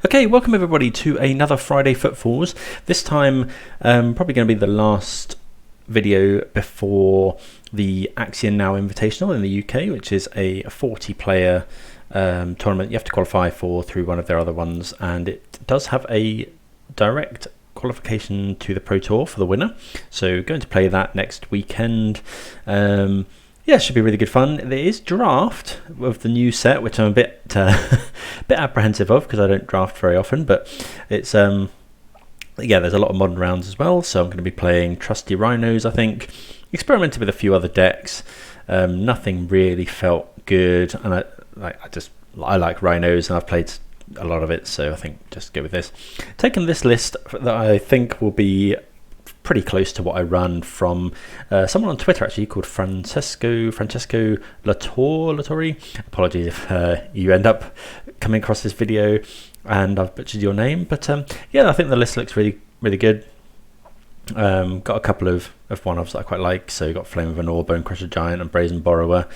Okay, welcome everybody to another Friday Footfalls. This time, probably going to be the last video before the Axion Now Invitational in the UK, which is a 40-player tournament you have to qualify for through one of their other ones, and it does have a direct qualification to the Pro Tour for the winner. So going to play that next weekend. Yeah, it should be really good fun. There is draft of the new set, which I'm a bit bit apprehensive of because I don't draft very often. But it's yeah, there's a lot of modern rounds as well. So I'm going to be playing trusty rhinos. I think experimented with a few other decks. Nothing really felt good, and I like rhinos, and I've played a lot of it. So I think just go with this. Taking this list that I think will be pretty close to what I run from someone on Twitter actually called Francesco Latorre. Apologies if you end up coming across this video and I've butchered your name, but yeah, I think the list looks really good. Got a couple of one-offs that I quite like. So you got Flame of Anor, Bonecrusher Giant, and Brazen Borrower.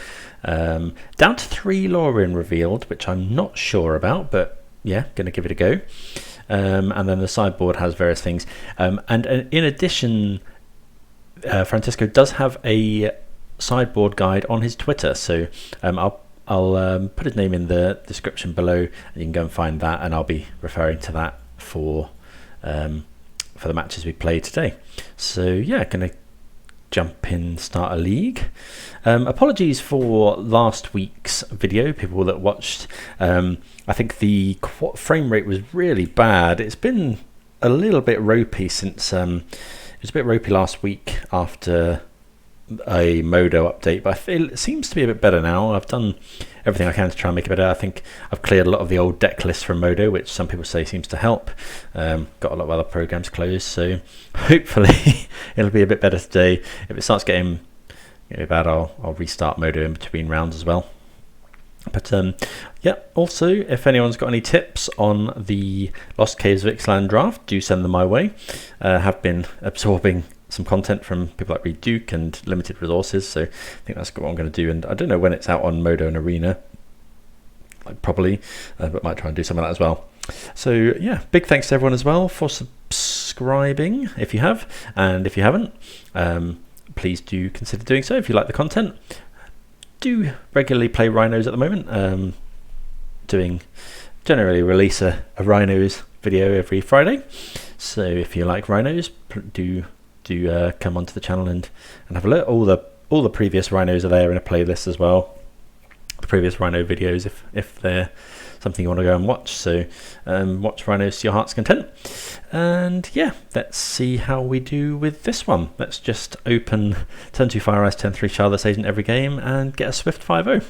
Down to 3 Lórien Revealed, which I'm not sure about, but yeah, gonna give it a go. And then the sideboard has various things. And in addition, Francesco does have a sideboard guide on his Twitter. So I'll put his name in the description below, and you can go and find that. And I'll be referring to that for the matches we play today. So yeah, gonna jump in, start a league. Apologies for last week's video, people that watched. I think the frame rate was really bad. It's been a little bit ropey since it was a bit ropey last week after a Modo update, but I feel it seems to be a bit better now. I've done everything I can to try and make it better. I think I've cleared a lot of the old deck lists from Modo, which some people say seems to help. Got a lot of other programs closed, so hopefully it'll be a bit better today. If it starts getting bad, I'll restart Modo in between rounds as well. But yeah, also if anyone's got any tips on the Lost Caves of Ixalan draft, do send them my way. Have been absorbing some content from people like Reed Duke and limited resources, so I think that's what I'm going to do. And I don't know when it's out on Modo and Arena, like probably, but might try and do some of that as well. So yeah, big thanks to everyone as well for subscribing if you have, and if you haven't, please do consider doing so if you like the content. Do regularly play rhinos at the moment. Generally release a rhinos video every Friday. So if you like rhinos, do come onto the channel and have a look. All the previous rhinos are there in a playlist as well. The previous rhino videos, if they're something you want to go and watch. So watch rhinos to your heart's content. And yeah, let's see how we do with this one. Let's just open turn 2 Fire Ice, turn 3 Shardless Agent every game and get a swift 5-0.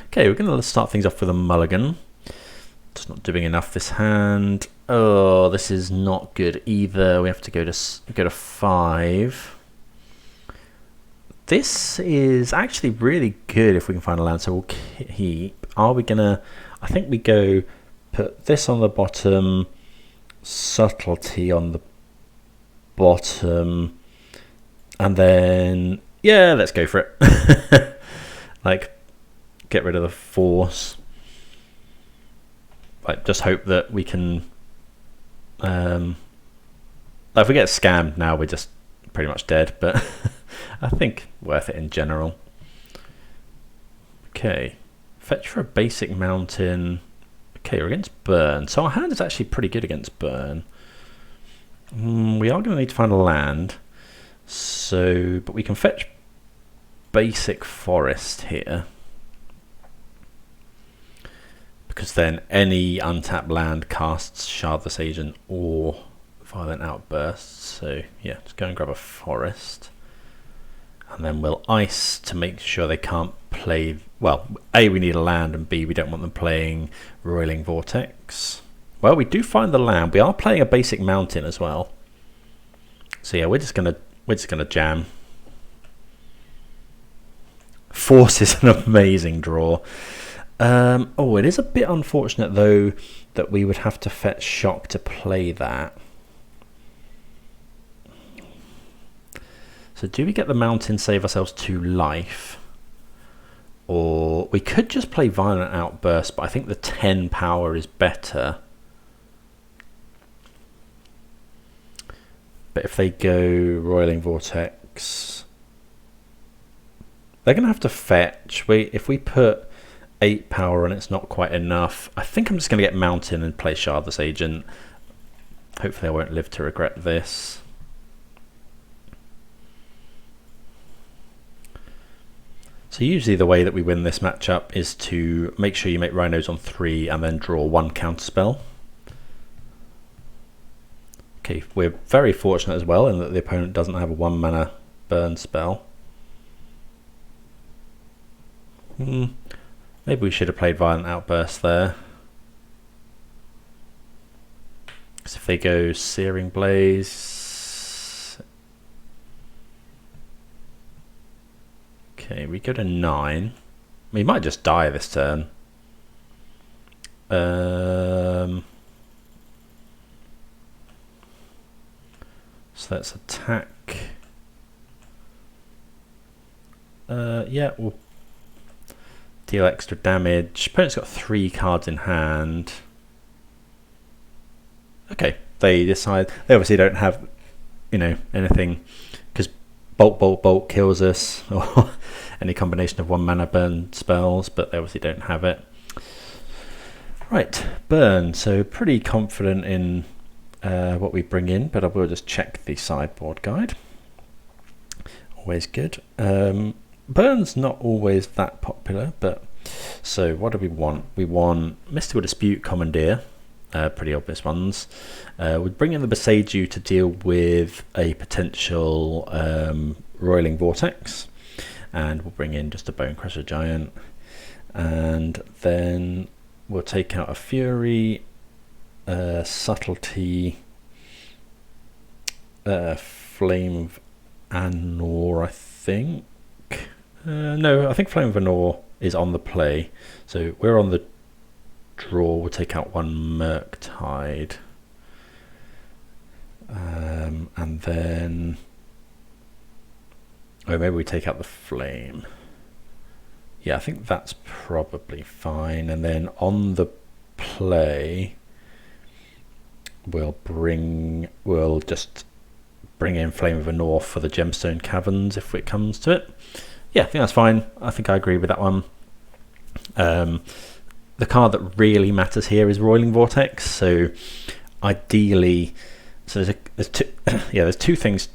Okay, we're going to start things off with a mulligan. Just not doing enough this hand. Oh, this is not good either. We have to go to 5. This is actually really good if we can find a land, so we'll keep. Are we gonna? I think we go put this on the bottom, Subtlety on the bottom, and then yeah, let's go for it. Like, get rid of the force. Like, just hope that we can. If we get scammed now, we're just pretty much dead. But I think worth it in general. Okay, fetch for a basic mountain. Okay, we're against burn, so our hand is actually pretty good against burn. We are going to need to find a land. So, but we can fetch basic forest here, because then any untapped land casts Shardless Agent or Violent Outburst. So yeah, just go and grab a forest, and then we'll ice to make sure they can't play. Well, A, we need a land, and B, we don't want them playing Roiling Vortex. Well, we do find the land. We are playing a basic mountain as well. So yeah, we're just gonna jam. Force is an amazing draw. Oh, it is a bit unfortunate though that we would have to fetch Shock to play that. So do we get the mountain, save ourselves 2 life? Or we could just play Violent Outburst, but I think the 10 power is better. But if they go Roiling Vortex, they're going to have to fetch. If we put 8 power and it's not quite enough, I think I'm just going to get Mountain and play Shardless Agent. Hopefully I won't live to regret this. So usually the way that we win this matchup is to make sure you make Rhinos on 3 and then draw 1 counterspell. Okay, we're very fortunate as well in that the opponent doesn't have a 1 mana burn spell. Maybe we should have played Violent Outburst there. Because if they go Searing Blaze... Okay, we go to 9. We might just die this turn. So let's attack. Yeah, we'll deal extra damage. Opponent's got 3 cards in hand. Okay, they decide. They obviously don't have, you know, anything, because bolt kills us, or any combination of 1 mana burn spells, but they obviously don't have it. Right, burn. So pretty confident in what we bring in, but I will just check the sideboard guide. Always good. Burn's not always that popular, but so what do we want? We want Mystical Dispute, Commandeer, pretty obvious ones. We'd bring in the Boseiju to deal with a potential Roiling Vortex, and we'll bring in just a Bonecrusher Giant, and then we'll take out a Fury, Subtlety, Flame of Anor, I think. No, I think Flame of Anor is on the play, so we're on the draw. We'll take out 1 Murktide, and then maybe we take out the Flame. Yeah, I think that's probably fine. And then on the play, we'll just bring in Flame of Anor for the Gemstone Caverns if it comes to it. Yeah, I think that's fine. I think I agree with that one. The card that really matters here is Roiling Vortex. So ideally, there's two things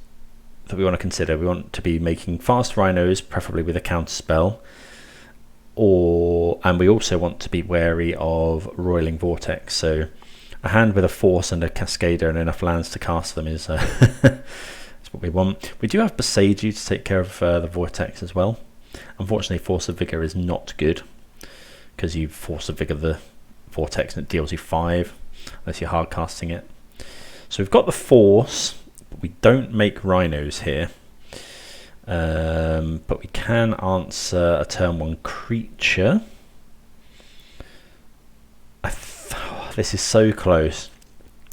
that we want to consider. We want to be making fast Rhinos, preferably with a counter spell, and we also want to be wary of Roiling Vortex. So a hand with a Force and a Cascader and enough lands to cast them is that's what we want. We do have Boseiju to take care of the Vortex as well. Unfortunately, Force of Vigor is not good, because you Force of Vigor the Vortex and it deals you 5 unless you're hard casting it. So we've got the Force, but we don't make Rhinos here. But we can answer a turn 1 creature. This is so close.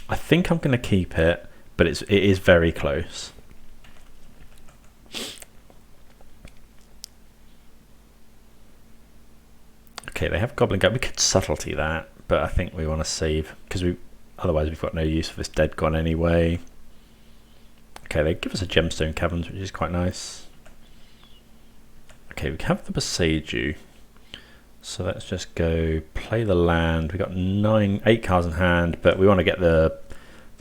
I think I'm going to keep it, but it is very close. Okay, they have Goblin Guide. We could Subtlety that, but I think we want to save, because otherwise we've got no use for this dead god anyway. Okay, they give us a Gemstone Caverns, which is quite nice. Okay, we have the Boseiju. So let's just go play the land. We've got 8 cards in hand, but we want to get the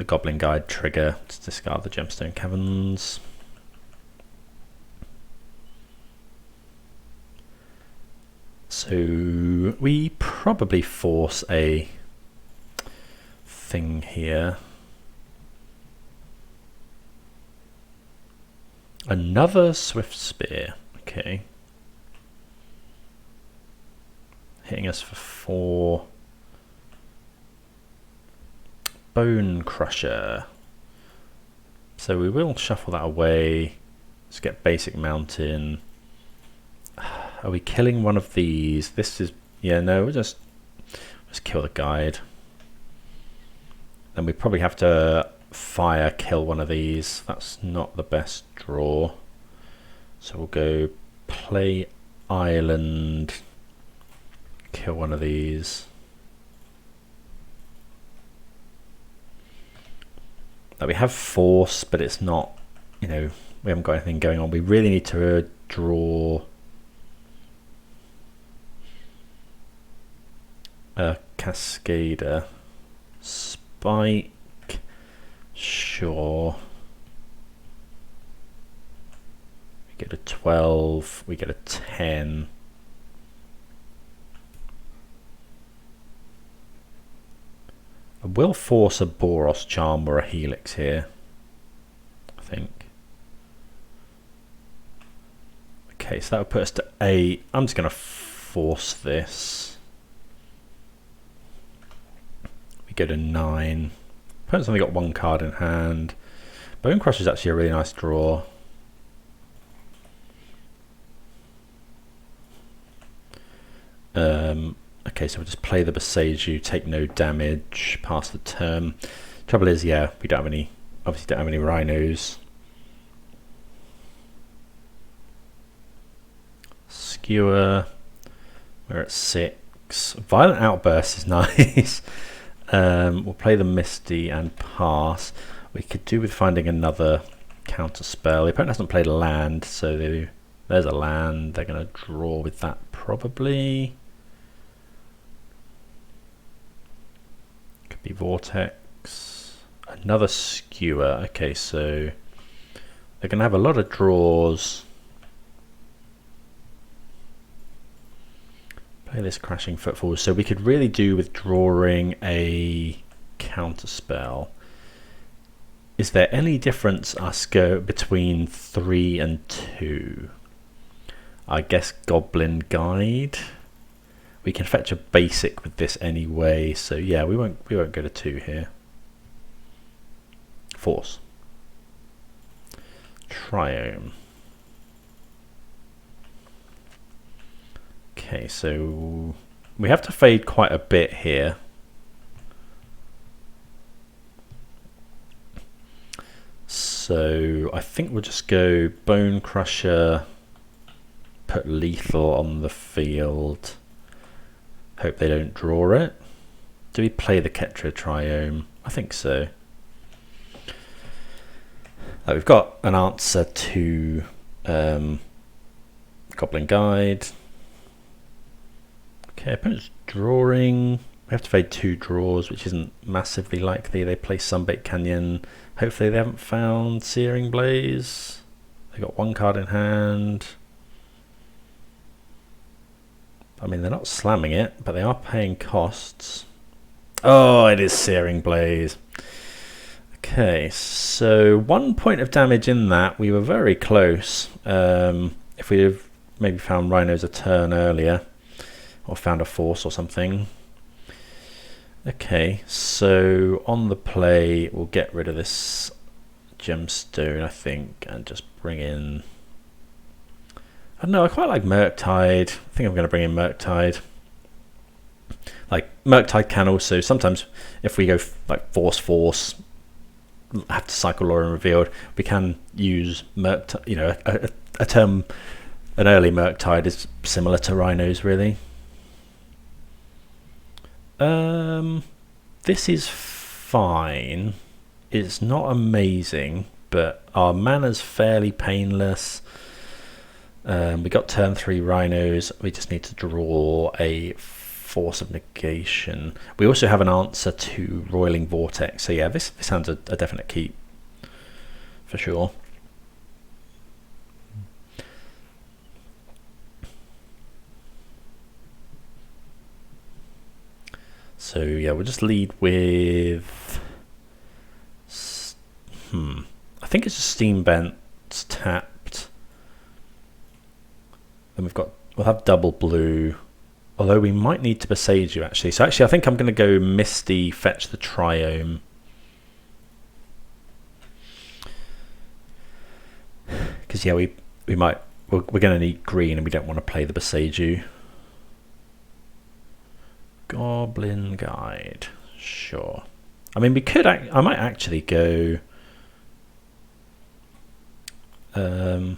Goblin Guide trigger to discard the Gemstone Caverns. So we probably force a thing here. Another Swift Spear. Okay. Hitting us for 4. Bonecrusher. So we will shuffle that away. Let's get basic Mountain. Are we killing one of these? This is, yeah, no, we'll just kill the guide. Then we probably have to fire kill one of these. That's not the best draw. So we'll go play island, kill one of these. Like we have force, but it's not, you know, we haven't got anything going on. We really need to draw a Cascader. Spike, sure. We get a 12, we get a 10. I will force a Boros Charm or a Helix here, I think. Okay, so that would put us to 8. I'm just going to force this. We go to 9. Opponent's only got 1 card in hand. Bonecrusher is actually a really nice draw. Okay, so we'll just play the Boseiju, take no damage, pass the turn. Trouble is, yeah, we don't have any, obviously don't have any rhinos. Skewer, we're at 6. Violent Outburst is nice. We'll play the Misty and pass. We could do with finding another counter spell. The opponent hasn't played a land, so there's a land. They're going to draw with that probably. Could be Vortex. Another Skewer. Okay, so they're going to have a lot of draws. Play this Crashing Footfalls. So we could really do with drawing a counter spell. Is there any difference us go between 3 and 2? I guess Goblin Guide. We can fetch a basic with this anyway, so yeah, we won't go to 2 here. Force. Triome. Okay, so we have to fade quite a bit here. So I think we'll just go Bonecrusher, put lethal on the field, hope they don't draw it. Do we play the Ketria Triome? I think so. We've got an answer to Goblin Guide. Okay, opponent's drawing. We have to fade 2 draws, which isn't massively likely. They play Sunbaked Canyon. Hopefully they haven't found Searing Blaze. They've got 1 card in hand. I mean, they're not slamming it, but they are paying costs. Oh, it is Searing Blaze. Okay, so 1 point of damage in that. We were very close. If we'd have maybe found Rhinos a turn earlier, or found a force or something. Okay, so on the play, we'll get rid of this gemstone, I think, and just bring in... I don't know, I quite like Murktide. I think I'm going to bring in Murktide. Like, Murktide can also, sometimes if we go like Force, have to cycle Lórien Revealed, we can use Murktide, you know, a term, an early Murktide is similar to Rhinos, really. This is fine. It's not amazing, but our mana's fairly painless. We got turn 3 Rhinos. We just need to draw a Force of Negation. We also have an answer to Roiling Vortex. So yeah, this sounds a definite keep for sure. So yeah, we'll just lead with I think it's a Steam Vents tapped. Then we'll have double blue. Although we might need to Boseiju actually. So actually I think I'm gonna go Misty, fetch the Triome. Because yeah, we're gonna need green and we don't want to play the Boseiju. Goblin Guide, sure. I mean, we could. I might actually go. Yeah,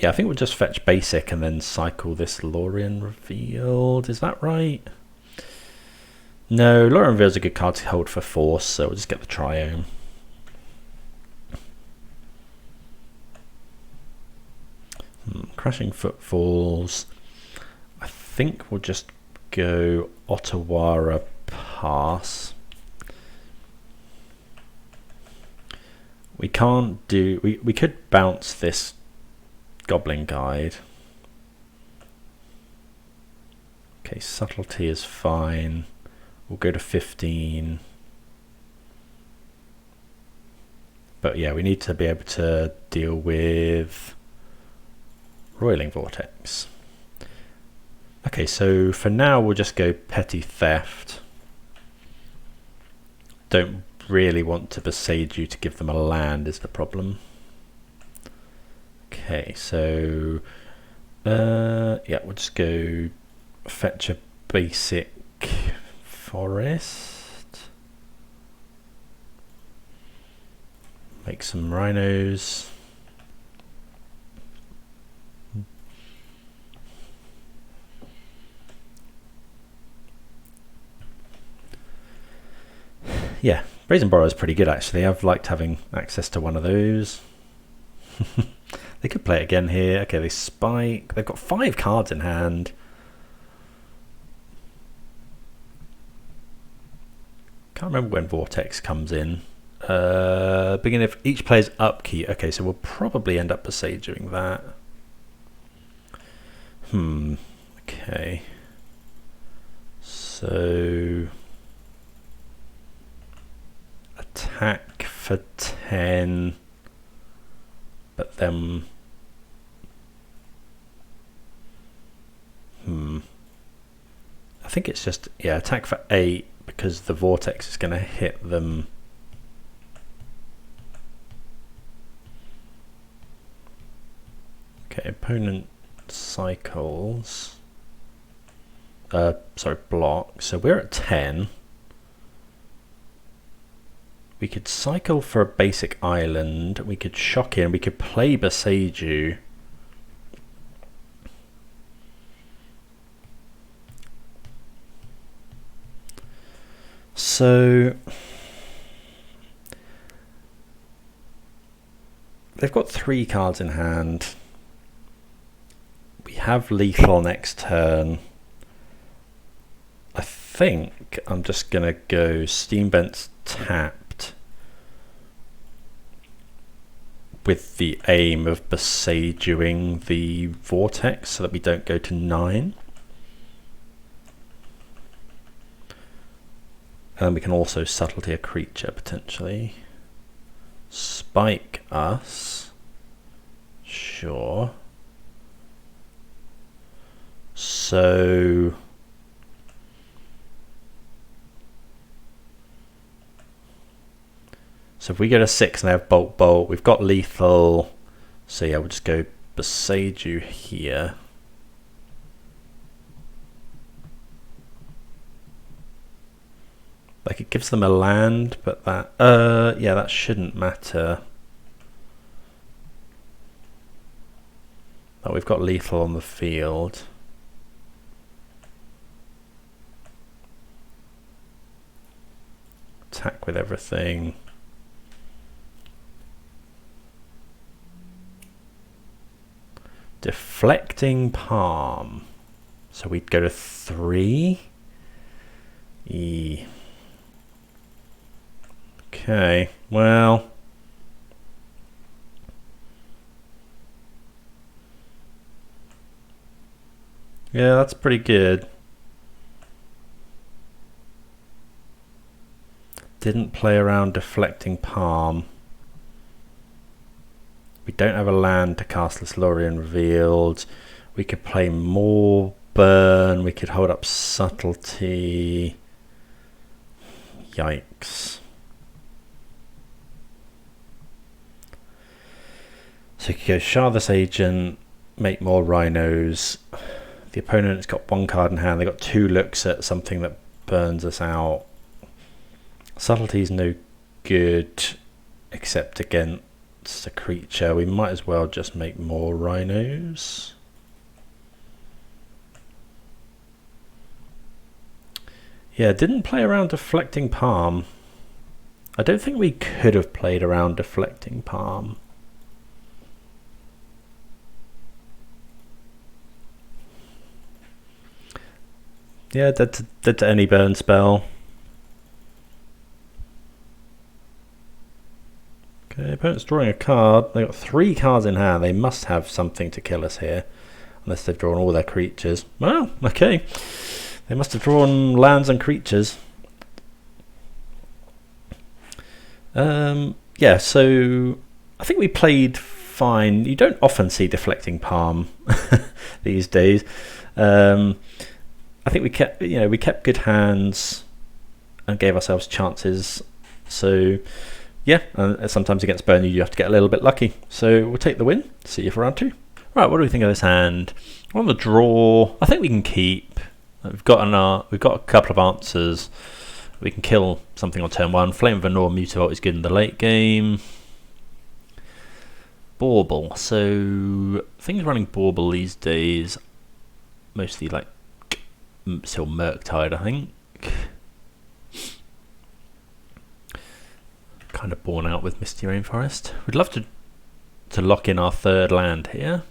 Yeah, I think we'll just fetch basic and then cycle this Lórien Revealed. Is that right? No, Lórien Revealed is a good card to hold for force, so we'll just get the Triome. Crashing Footfalls. I think we'll just go Otawara pass. We can't do... We could bounce this Goblin Guide. Okay, Subtlety is fine. We'll go to 15. But yeah, we need to be able to deal with Roiling Vortex. Okay, so for now we'll just go Petty Theft. Don't really want to Boseiju to give them a land is the problem. Okay, so yeah, we'll just go fetch a basic forest. Make some rhinos. Yeah, Brazen Borrower is pretty good actually. I've liked having access to one of those. They could play it again here. Okay, they spike. They've got 5 cards in hand. Can't remember when Vortex comes in. Beginning of each player's upkeep. Okay, so we'll probably end up Boseijuing that. Okay. So attack for 10, but then I think it's just, yeah, attack for 8 because the Vortex is going to hit them. Okay, opponent cycles. Sorry, block. So we're at 10. We could cycle for a basic island. We could shock in. We could play Boseiju. So they've got 3 cards in hand. We have lethal next turn. I think I'm just going to go Steambent's tapped with the aim of Boseijuing the Vortex so that we don't go to 9. And we can also Subtlety a creature potentially. Spike us. Sure. So if we go to 6 and they have bolt, we've got lethal. So yeah, we'll just go Boseiju here. Like it gives them a land, but that yeah, that shouldn't matter. Oh, we've got lethal on the field. Attack with everything. Deflecting Palm. So we'd go to 3. Okay, well. Yeah, that's pretty good. Didn't play around Deflecting Palm. We don't have a land to cast this Lórien Revealed. We could play more burn. We could hold up Subtlety. Yikes. So you could go Shardless Agent, make more rhinos. The opponent's got 1 card in hand. They've got 2 looks at something that burns us out. Subtlety's no good except against It's a creature. We might as well just make more rhinos. Yeah, didn't play around Deflecting Palm. I don't think we could have played around Deflecting Palm. Yeah, dead to any burn spell. Okay, opponent's drawing a card. They've got 3 cards in hand. They must have something to kill us here. Unless they've drawn all their creatures. Well, okay. They must have drawn lands and creatures. Yeah, so I think we played fine. You don't often see Deflecting Palm these days. I think we kept good hands and gave ourselves chances. So yeah, and sometimes against burn you have to get a little bit lucky. So we'll take the win. See you for round 2. Right, what do we think of this hand? On the draw, I think we can keep. We've got a couple of answers. We can kill something on turn 1. Flame of Anor, Mutavault is good in the late game. Bauble. So things running Bauble these days, mostly like still Murktide, I think. Kind of born out with Misty Rainforest. We'd love to lock in our 3rd land here.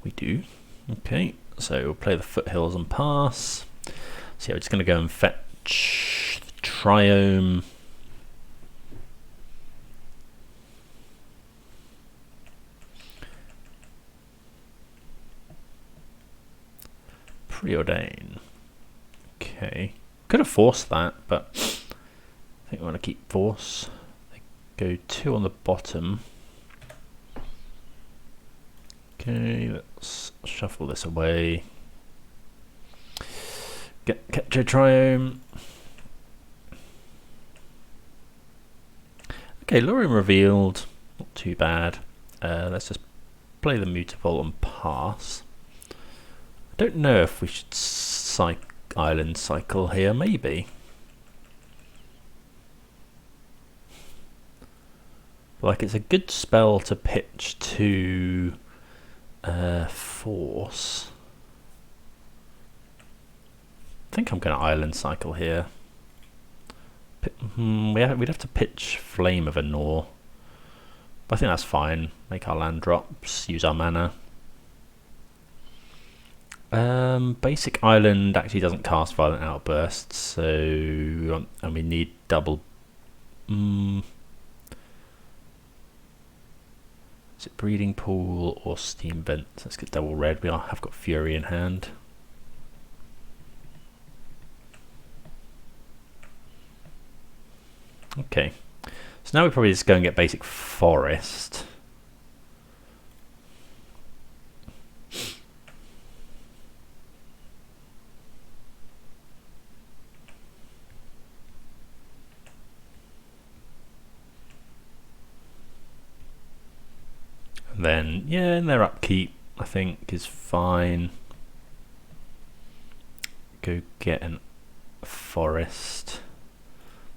We do. Okay, so we'll play the Foothills and pass. So yeah, we're just going to go and fetch the Triome. Preordain. Okay, could have forced that, but I think we want to keep force. They go 2 on the bottom. Okay, let's shuffle this away. Get Ketria Triome. Okay, Lórien Revealed. Not too bad. Let's just play the Mutavault and pass. I don't know if we should island cycle here. Maybe. Like, it's a good spell to pitch to force. I think I'm going to island cycle here. We'd have to pitch Flame of Anor, but I think that's fine. Make our land drops, use our mana. Basic island actually doesn't cast Violent Outburst, so and we need double. Is it Breeding Pool or Steam Vent? Let's get double red. We have got Fury in hand. Okay, so now we probably just go and get basic forest. And then, yeah, and their upkeep, I think, is fine. Go get a forest.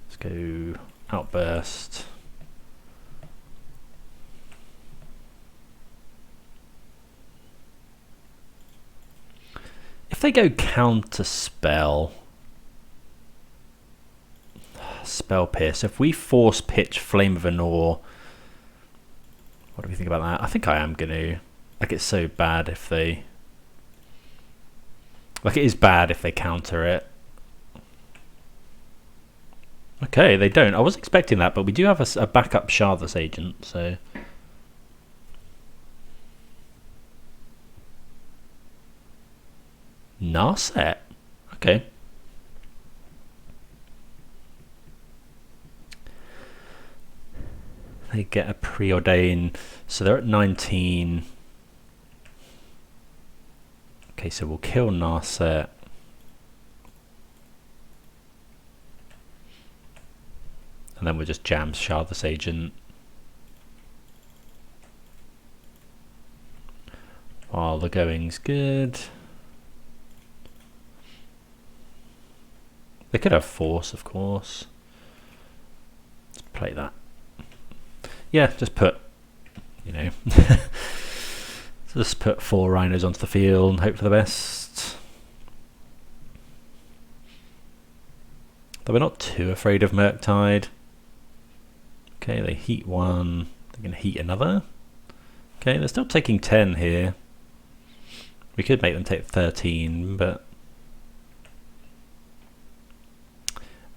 Let's go Outburst. If they go counter spell pierce, if we force pitch Flame of Anor, what do we think about that? I think I am gonna, like, it's so bad if they, like, it is bad if they counter it. Okay, they don't. I was expecting that, but we do have a backup Shardless Agent, so. Narset. Okay. They get a preordain, so they're at 19. Okay, so we'll kill Narset. And then we'll just jam Shardless Agent. While the going's good. They could have force, of course. Let's play that. yeah, just put, you know, just put 4 rhinos onto the field and hope for the best. Though we're not too afraid of Murktide. Okay, they heat 1, they're going to heat another. Okay, they're still taking 10 here. We could make them take 13, but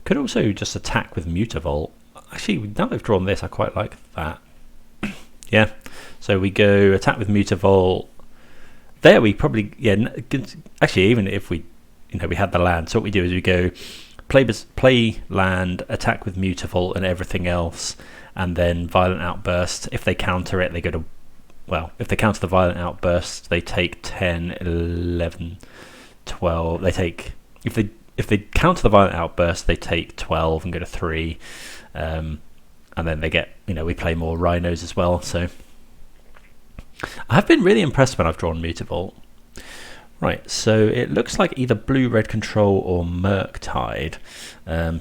could also just attack with Mutavault. Actually, now they've drawn this, I quite like that. Yeah, so we go attack with Mutavault. There we probably, yeah, actually even if we, you know, we had the land, so what we do is we go play land, attack with Mutavault and everything else, and then Violent Outburst. If they counter it, they go to, well, if they counter the Violent Outburst, they take 10, 11, 12. They take, if they counter the Violent Outburst, they take 12 and go to 3. And then they get, you know, we play more rhinos as well. So I have been really impressed when I've drawn Mutavault. Right, so it looks like either blue-red control or Murktide.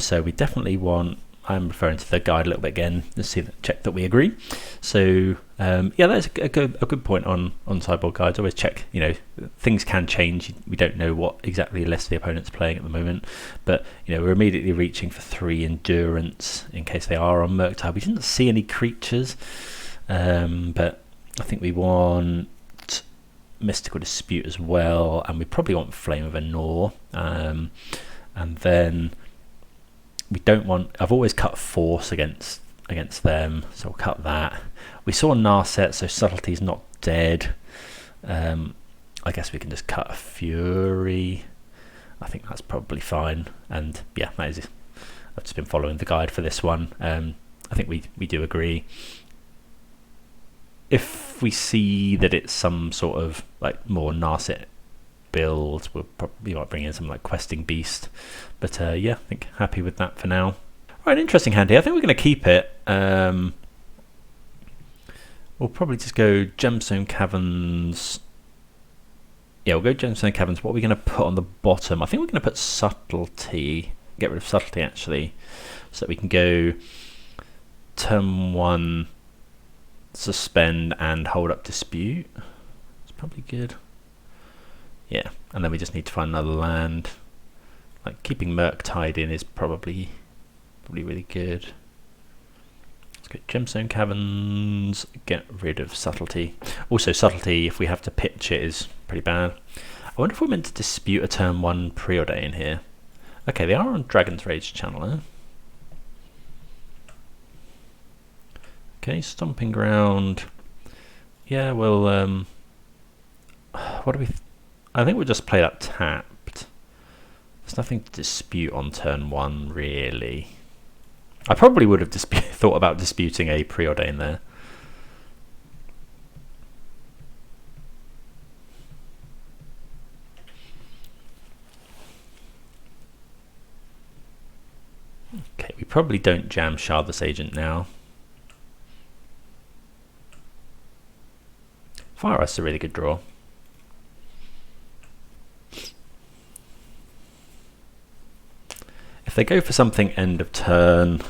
So we definitely want, I'm referring to the guide a little bit again, let's see, check that we agree. So yeah, that's a good point on sideboard guides. Always check, you know, things can change. We don't know what exactly list the opponent's playing at the moment, but you know, we're immediately reaching for 3 endurance in case they are on Murktide. We didn't see any creatures, but I think we want Mystical Dispute as well, and we probably want Flame of Anor, and then we don't want, I've always cut Force against them, so we'll cut that. We saw Narset, so Subtlety's not dead. I guess we can just cut a Fury. I think that's probably fine, and yeah, that is it. I've just been following the guide for this one. I think we do agree. If we see that it's some sort of like more Narset build, we'll probably might bring in some like Questing Beast, but yeah, I think happy with that for now. Right, interesting hand here. I think we're going to keep it. We'll probably just go Gemstone Caverns. Yeah, we'll go Gemstone Caverns. What are we going to put on the bottom? I think we're going to put Subtlety. Get rid of Subtlety actually, so that we can go turn 1, suspend and hold up Dispute. It's probably good. Yeah, and then we just need to find another land. Like keeping Murktide in is probably really good. Let's go Gemstone Caverns, get rid of Subtlety. Also Subtlety, if we have to pitch it, is pretty bad. I wonder if we're meant to dispute a turn 1 preordain here. Okay, they are on Dragon's Rage Channeler. Okay, Stomping Ground. Yeah, well, what do we... I think we'll just play that tapped. There's nothing to dispute on turn 1, really. I probably would have thought about disputing a preordain there. Okay, we probably don't jam Shardless Agent now. Fire Us is a really good draw. If they go for something end of turn,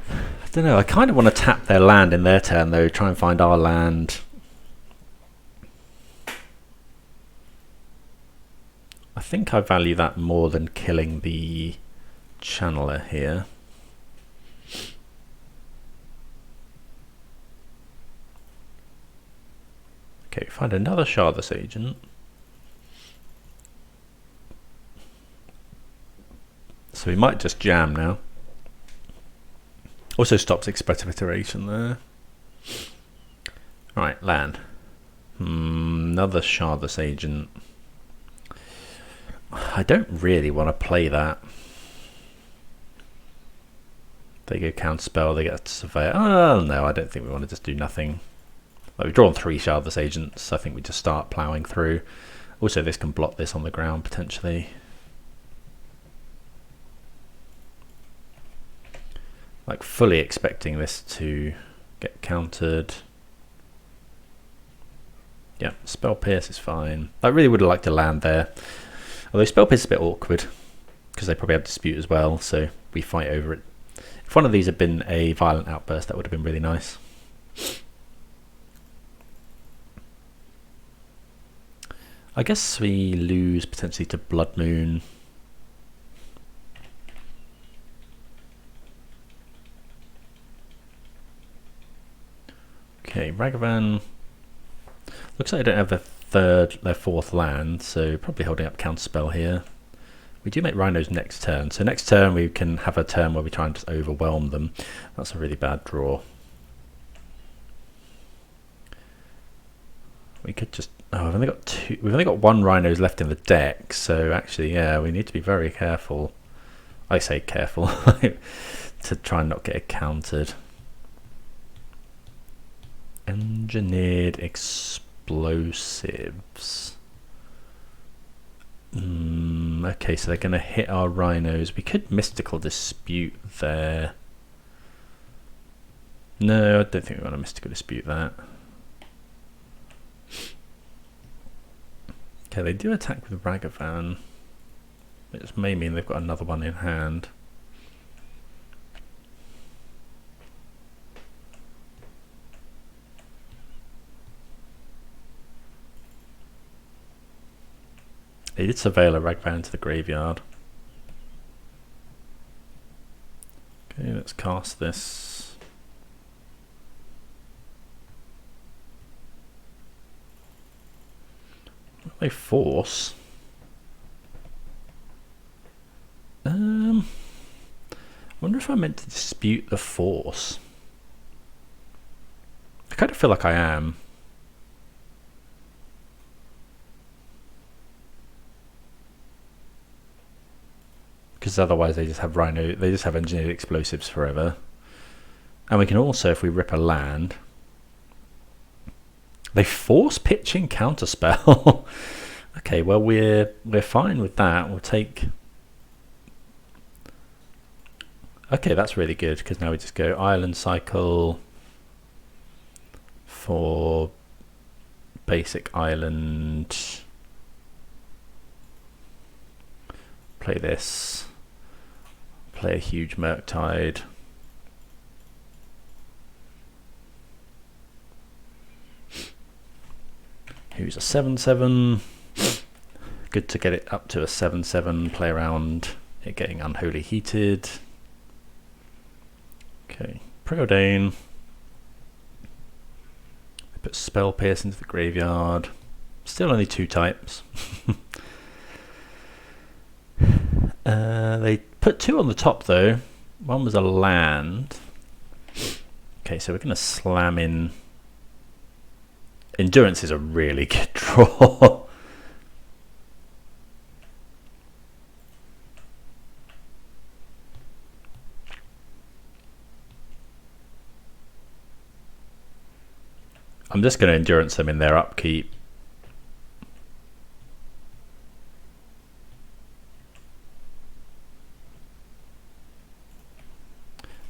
I don't know, I kind of want to tap their land in their turn though, try and find our land. I think I value that more than killing the channeler here. Okay, find another Shardless Agent. So we might just jam now. Also stops expressive iteration there. Right, land. Another Shardless Agent. I don't really want to play that. They go counterspell, they get to surveyor. Oh no, I don't think we want to just do nothing. Like, we've drawn 3 Shardless Agents. I think we just start ploughing through. Also, this can block this on the ground potentially. Like fully expecting this to get countered. Yeah, Spell Pierce is fine. I really would have liked to land there. Although Spell Pierce is a bit awkward because they probably have Dispute as well, so we fight over it. If one of these had been a Violent Outburst, that would have been really nice. I guess we lose potentially to Blood Moon. Okay, Ragavan. Looks like I don't have their fourth land, so probably holding up Counterspell here. We do make Rhinos next turn, so next turn we can have a turn where we try and just overwhelm them. That's a really bad draw. We could just... Oh, we've only got two. We've only got one Rhinos left in the deck, so actually, yeah, we need to be very careful. I say careful to try and not get it countered. Engineered explosives. Okay, so they're going to hit our Rhinos. We could Mystical Dispute there. No, I don't think we want to Mystical Dispute that. Okay, they do attack with Ragavan, which may mean they've got another one in hand. They did surveil a Ragavan to the graveyard. Okay, let's cast this. They force. I wonder if I meant to dispute the force. I kind of feel like I am. Because otherwise they just have they just have engineered explosives forever. And we can also, if we rip a land, they force pitching Counterspell. Okay, well we're fine with that. We'll take. Okay, that's really good because now we just go Island Cycle for basic island. Play this. Play a huge Murktide. Who's a 7/7. Good to get it up to a 7/7. Play around it getting Unholy Heated. Okay, Preordain. Put Spell Pierce into the graveyard. Still only 2 types. They put 2 on the top though. One was a land. Okay, so we're going to slam in. Endurance is a really good draw. I'm just going to endurance them in their upkeep.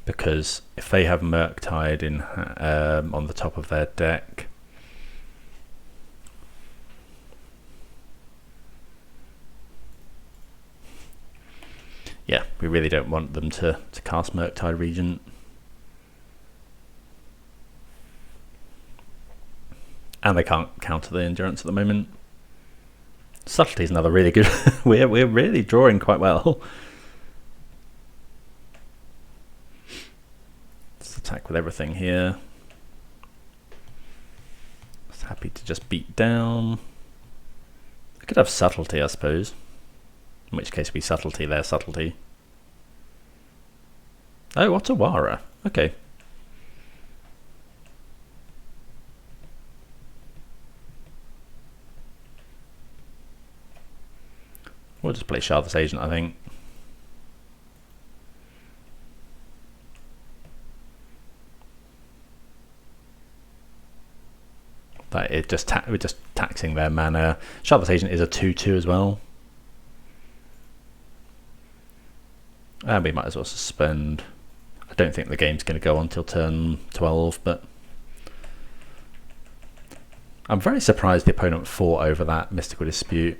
Because if they have Murktide in on the top of their deck, yeah, we really don't want them to cast Murktide Regent. And they can't counter the endurance at the moment. Subtlety is another really good. we're really drawing quite well. Attack with everything here. Just happy to just beat down. I could have Subtlety, I suppose. In which case we Subtlety their Subtlety. Oh, Otawara. Okay. We'll just play Shardless Agent, I think. But it just we're just taxing their mana. Shardless Agent is a 2/2 as well. And we might as well suspend. I don't think the game's going to go on until turn 12, but I'm very surprised the opponent fought over that Mystical Dispute.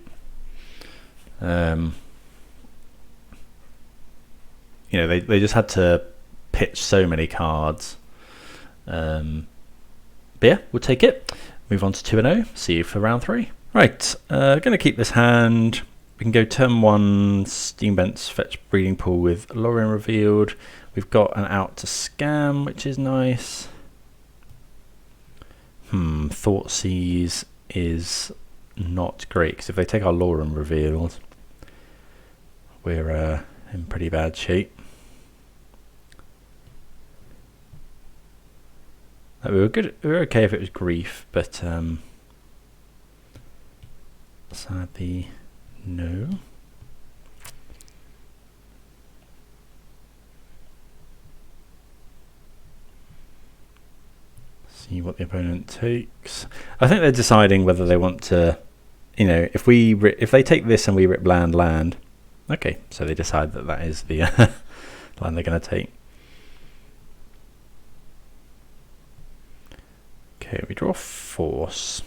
You know, they just had to pitch so many cards. But yeah, we'll take it. Move on to 2-0. See you for round 3. Right, going to keep this hand. We can go turn 1, Steambent's Fetch Breeding Pool with Lórien Revealed. We've got an out to scam, which is nice. Thoughtseize is not great, because if they take our Lórien Revealed, we're in pretty bad shape. We were good. We were okay if it was Grief, but sadly, no. See what the opponent takes. I think they're deciding whether they want to, you know, if they take this and we rip land. Okay, so they decide that that is the land they're going to take. Okay, we draw Force.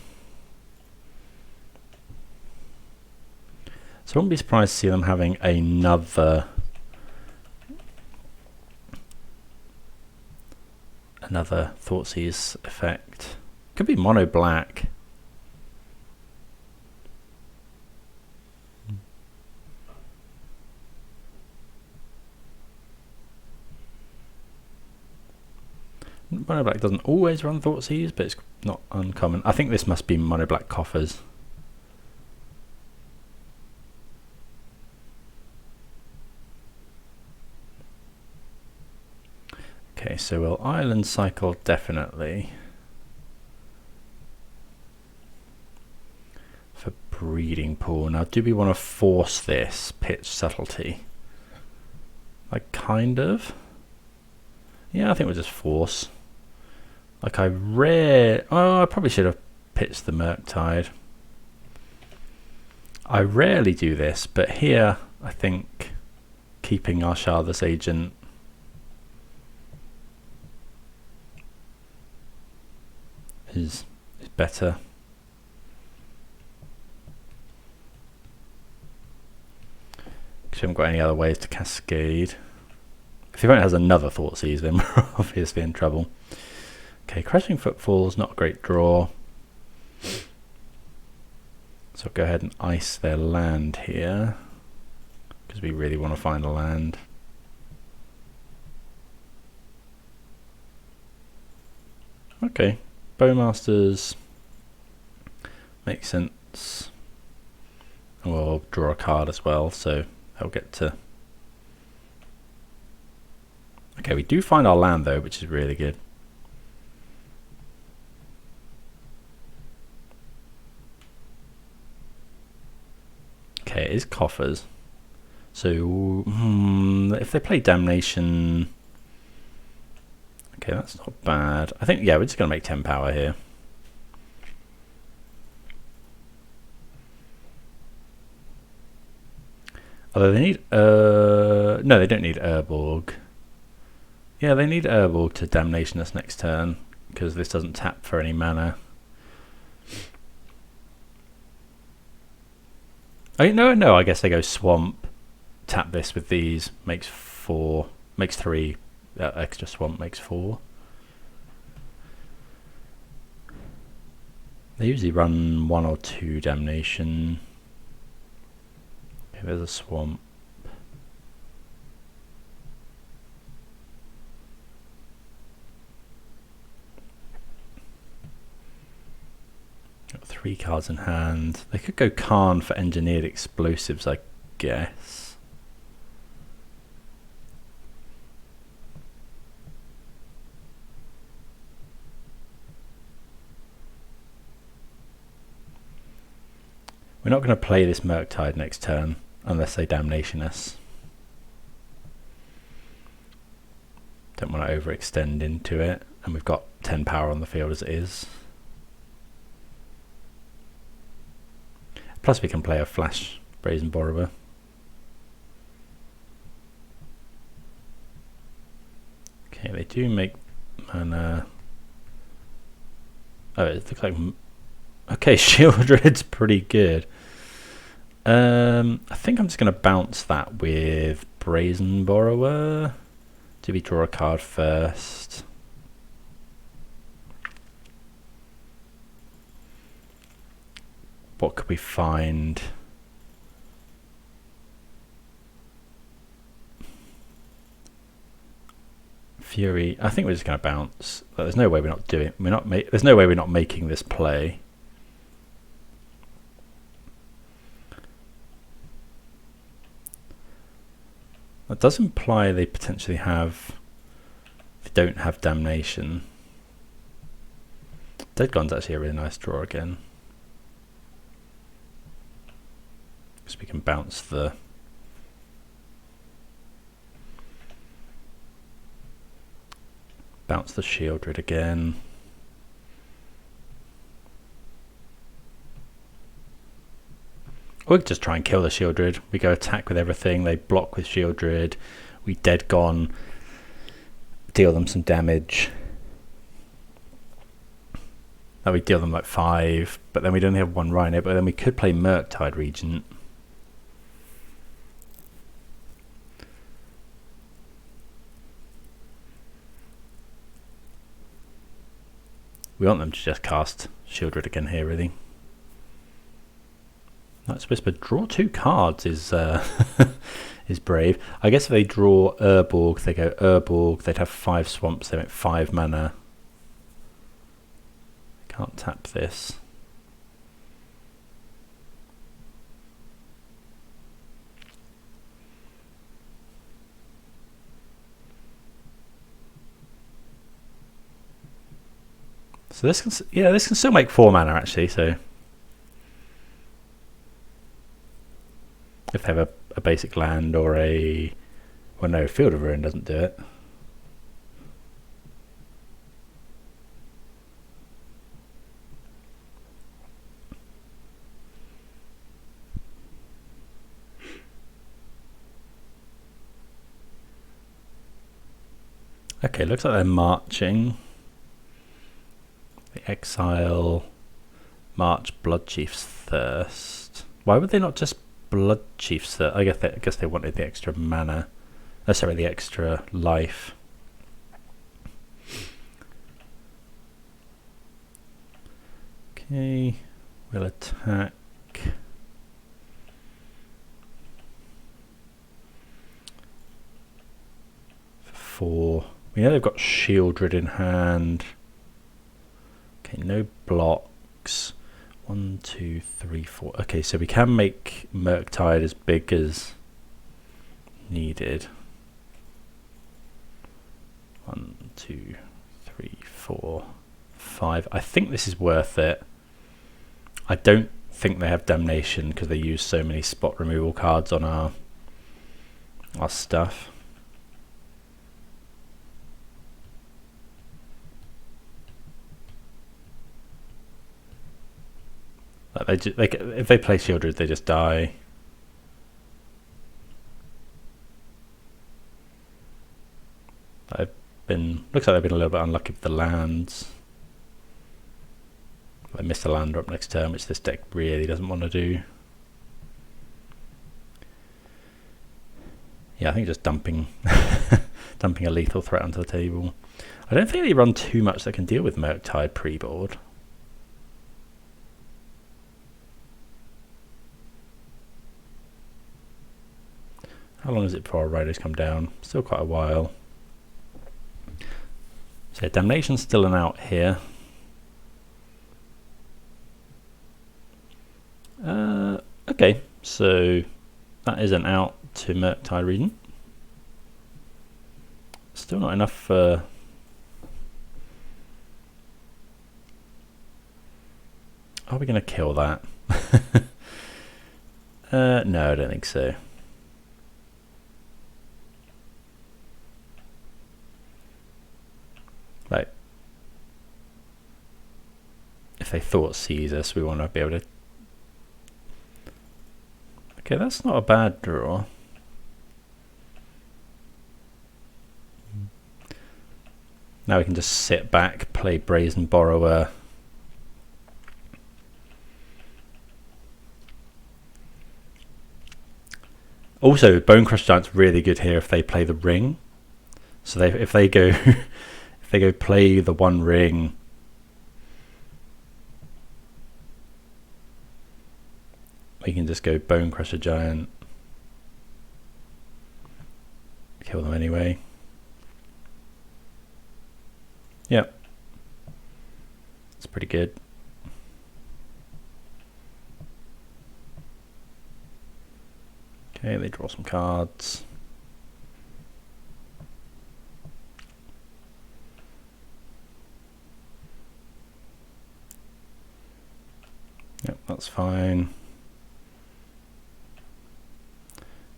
So I wouldn't be surprised to see them having another Thoughtseize effect. Could be mono black. Mono black doesn't always run Thoughtseize, but it's not uncommon. I think this must be mono black coffers. Okay, so we'll Island Cycle definitely. For Breeding Pool. Now, do we want to force this pitch Subtlety? Like, kind of. Yeah, I think we'll just force. Like, I probably should have pitched the Murktide. I rarely do this, but here, I think keeping our Shardless Agent is better. Because we haven't got any other ways to cascade. If the opponent has another Thoughtseize, then we're obviously in trouble. Okay, Crashing Footfalls, not a great draw. So I'll go ahead and ice their land here, because we really want to find a land. Okay. Bowmasters makes sense. We'll draw a card as well, so I'll get to. Okay, we do find our land though, which is really good. Okay, it is coffers. So if they play Damnation. Okay, that's not bad. I think, yeah, we're just going to make 10 power here. Although they need... no, they don't need Urborg. Yeah, they need Urborg to Damnation us next turn, because this doesn't tap for any mana. Oh, no, I guess they go Swamp, tap this with these, makes 3. That extra Swamp makes 4. They usually run 1 or 2 Damnation. Okay, there's a Swamp. Got 3 cards in hand. They could go Karn for Engineered Explosives, I guess. We're not going to play this Murktide next turn unless they Damnation us. Don't want to overextend into it, and we've got 10 power on the field as it is. Plus we can play a flash Brazen Borrower. Okay, they do make mana. Oh, it looks like... Okay, Shieldred's pretty good. I think I'm just going to bounce that with Brazen Borrower. Do we draw a card first? What could we find? Fury. I think we're just going to bounce. But there's no way we're not doing. There's no way we're not making this play. That does imply they potentially have. They don't have Damnation. Dead Gone's actually a really nice draw again. Because we can bounce the. Bounce the Shieldred again. Or we could just try and kill the Shieldred. We go attack with everything. They block with Shieldred. We Dead Gone. Deal them some damage. Now we deal them like 5, but then we only have 1 Rhino. But then we could play Murktide Regent. We want them to just cast Shieldred again here, really. That's Whisper. Draw 2 cards is is brave. I guess if they draw Urborg, they go Urborg. They'd have 5 swamps. They make 5 mana. Can't tap this. So this can, yeah, this can still make 4 mana actually. So if they have a basic land or a, well, no, Field of Ruin doesn't do it. Okay, looks like they're marching. The Exile, March, Bloodchief's Thirst. Why would they not just Bloodchief's Thirst? I guess they wanted the extra mana. Oh, sorry, the extra life. Okay, we'll attack. For 4. We know they've got Shieldred in hand. Okay, no blocks. 1, 2, 3, 4. Okay, so we can make Murktide as big as needed. 1, 2, 3, 4, 5. I think this is worth it. I don't think they have Damnation because they use so many spot removal cards on our stuff. Like if they play Shieldred, they just die. Looks like they've been a little bit unlucky with the lands. They missed a land drop next turn, which this deck really doesn't want to do. Yeah, I think just dumping dumping a lethal threat onto the table. I don't think they run too much that can deal with Murktide pre-board. How long is it before our riders come down? Still quite a while. So Damnation's still an out here. Okay, so that is an out to Murktide Regent. Still not enough for... Are we going to kill that? No, I don't think so. Like, if they thought seize us, we want to be able to... Okay, that's not a bad draw. Now we can just sit back, play Brazen Borrower. Also, Bonecrusher Giant's really good here if they play the ring. So if they go if they go play the One Ring, we can just go Bonecrusher Giant, kill them anyway. Yep, it's pretty good. Okay, they draw some cards. Yep, that's fine.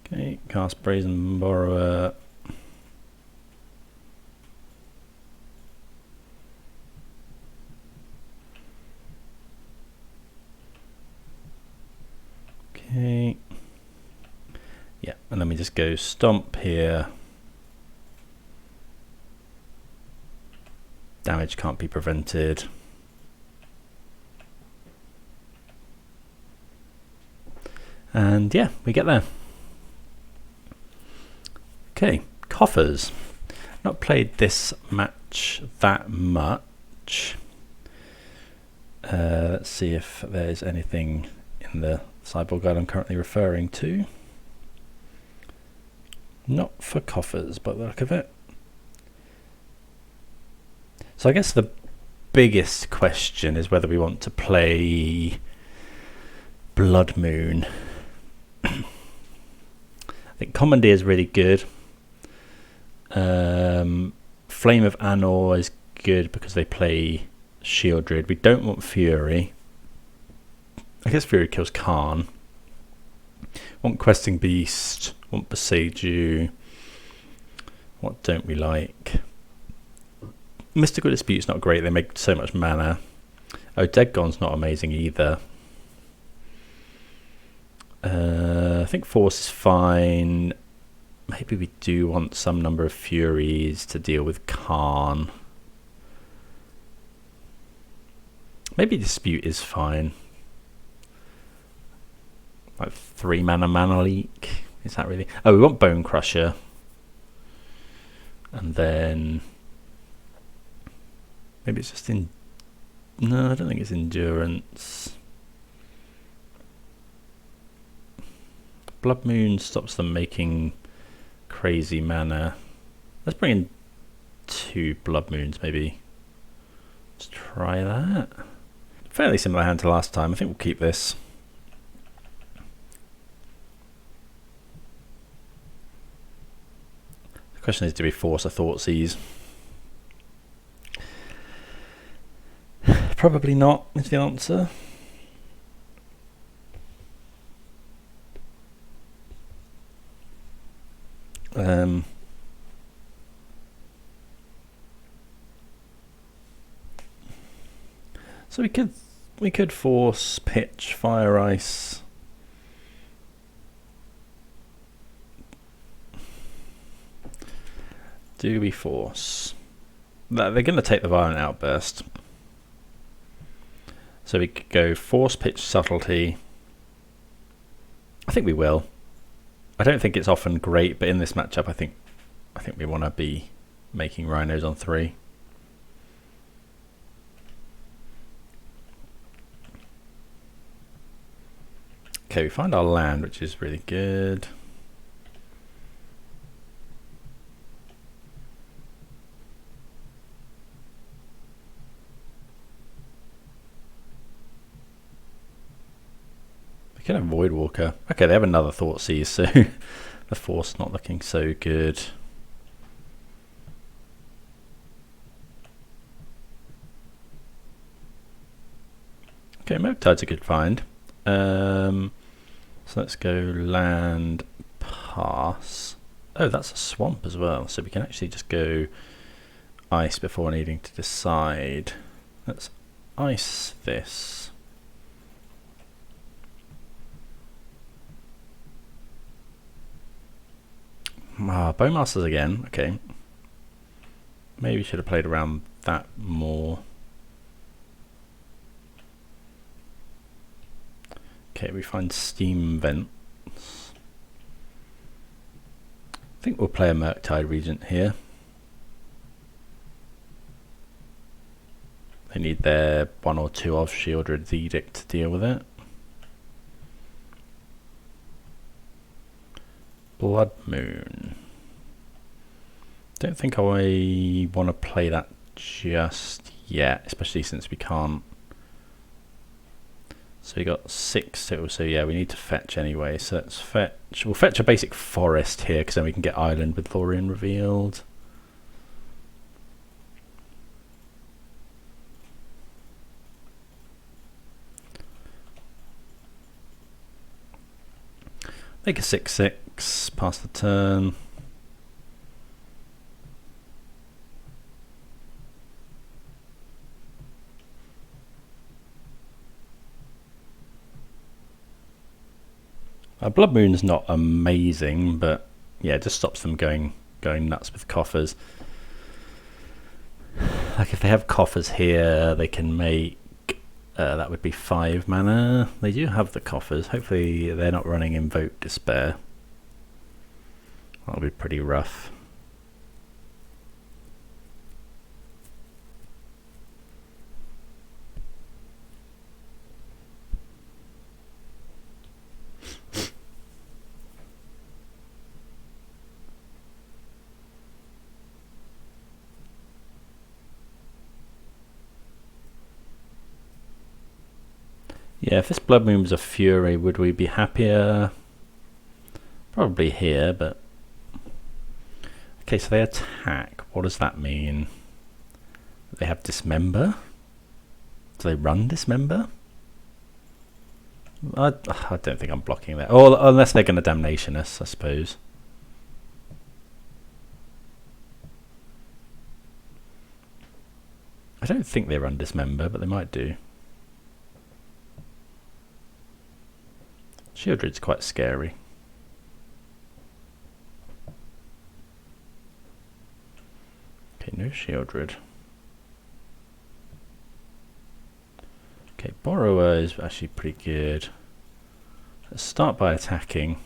Okay, cast Brazen Borrower. Okay. Yeah, and then we just go Stomp here. Damage can't be prevented. And yeah, we get there. Okay, coffers. Not played this match that much. Let's see if there's anything in the sideboard guide I'm currently referring to. Not for coffers, by the look of it. So I guess the biggest question is whether we want to play Blood Moon. I think Commandeer is really good. Flame of Anor is good because they play Shield Druid. We don't want Fury. I guess Fury kills Khan. Want Questing Beast. Want Boseiju. What don't we like? Mystical Dispute's not great. They make so much mana. Oh, Dead Gone's not amazing either. I think Force is fine. Maybe we do want some number of Furies to deal with Khan. Maybe Dispute is fine. Like 3 mana leak. Is that really? Oh, we want Bonecrusher. And then maybe it's just in. No, I don't think it's Endurance. Blood Moon stops them making crazy mana. Let's bring in 2 Blood Moons maybe. Let's try that. Fairly similar hand to last time. I think we'll keep this. The question is, do we force a Thoughtseize? Probably not is the answer. So we could force pitch, fire, ice. Do we force? They're going to take the Violent Outburst. So we could go force, pitch, subtlety. I think we will. I don't think it's often great, but in this matchup, I think we want to be making rhinos on 3. Okay, we find our land, which is really good. We can have Voidwalker. Okay, they have another Thoughtseize, so the Force not looking so good. Okay, Murktide's a good find. So let's go land, pass. Oh, that's a swamp as well, so we can actually just go ice before needing to decide. Let's ice this. Bowmasters again, okay. Maybe should have played around that more. Okay, we find steam vents. I think we'll play a Murktide Regent here. They need their 1 or 2 of Shieldred's Edict to deal with it. Blood Moon. Don't think I want to play that just yet, especially since we can't. So we got 6 total, so yeah, we need to fetch anyway. So let's fetch. We'll fetch a basic forest here, because then we can get island with Lórien Revealed. Make a 6/6, pass the turn. Blood Moon's not amazing, but yeah, it just stops them going nuts with coffers. Like if they have coffers here, they can make that would be 5 mana. They do have the coffers. Hopefully they're not running Invoke Despair. That'll be pretty rough. Yeah, if this Blood Moon was a Fury, would we be happier? Probably here, but... Okay, so they attack. What does that mean? They have Dismember? Do they run Dismember? I don't think I'm blocking that. Or unless they're going to Damnation us, I suppose. I don't think they run Dismember, but they might do. Shieldred's quite scary. Okay, no Shieldred. Okay, Borrower is actually pretty good. Let's start by attacking.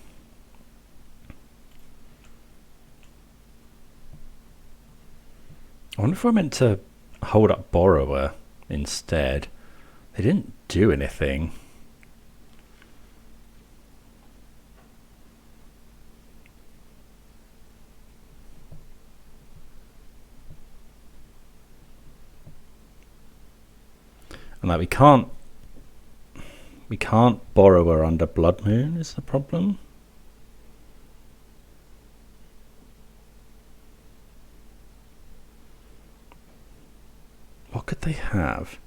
I wonder if we're meant to hold up Borrower instead. They didn't do anything. And like we can't Borrower under Blood Moon is the problem. What could they have?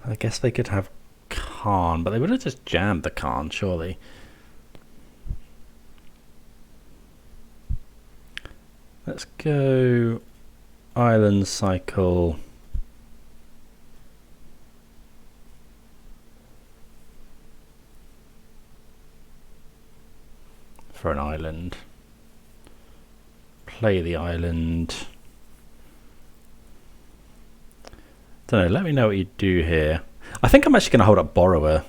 I guess they could have Khan, but they would have just jammed the Khan, surely. Let's go Island Cycle. For an island. Play the island. Don't know, let me know what you do here. I think I'm actually going to hold up Borrower.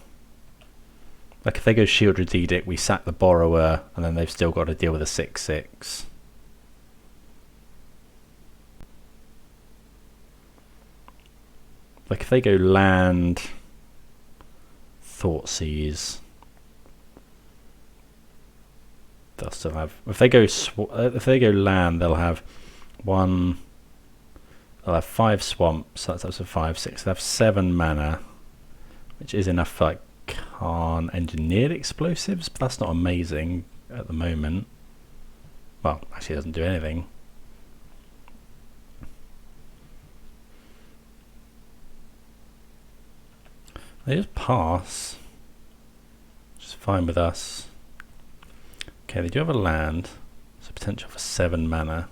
Like if they go Shieldred's Edict, we sack the Borrower, and then they've still got to deal with a 6/6. Like if they go land, Thoughtseize, they'll still have. If they go land, they'll have one. They'll have 5 swamps. That's up to 5, 6. They'll have 7 mana, which is enough for like Khan engineered explosives, but that's not amazing at the moment. Well, actually, it doesn't do anything. They just pass, which is fine with us. Okay, they do have a land, so potential for 7 mana.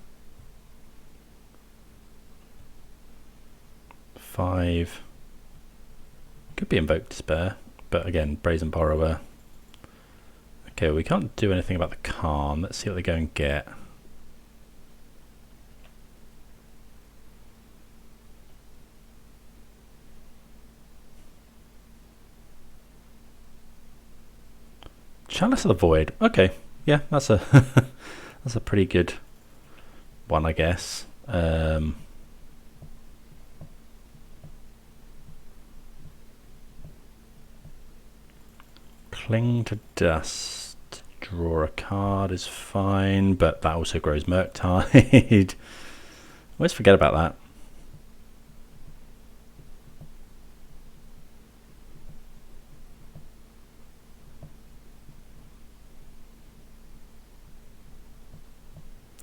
5. Could be Invoke Despair, but again, Brazen Borrower. Okay, well, we can't do anything about the Khan. Let's see what they go and get. Chalice of the Void. Okay, yeah, that's a that's a pretty good one, I guess. Cling to Dust. Draw a card is fine, but that also grows Murktide. Always forget about that.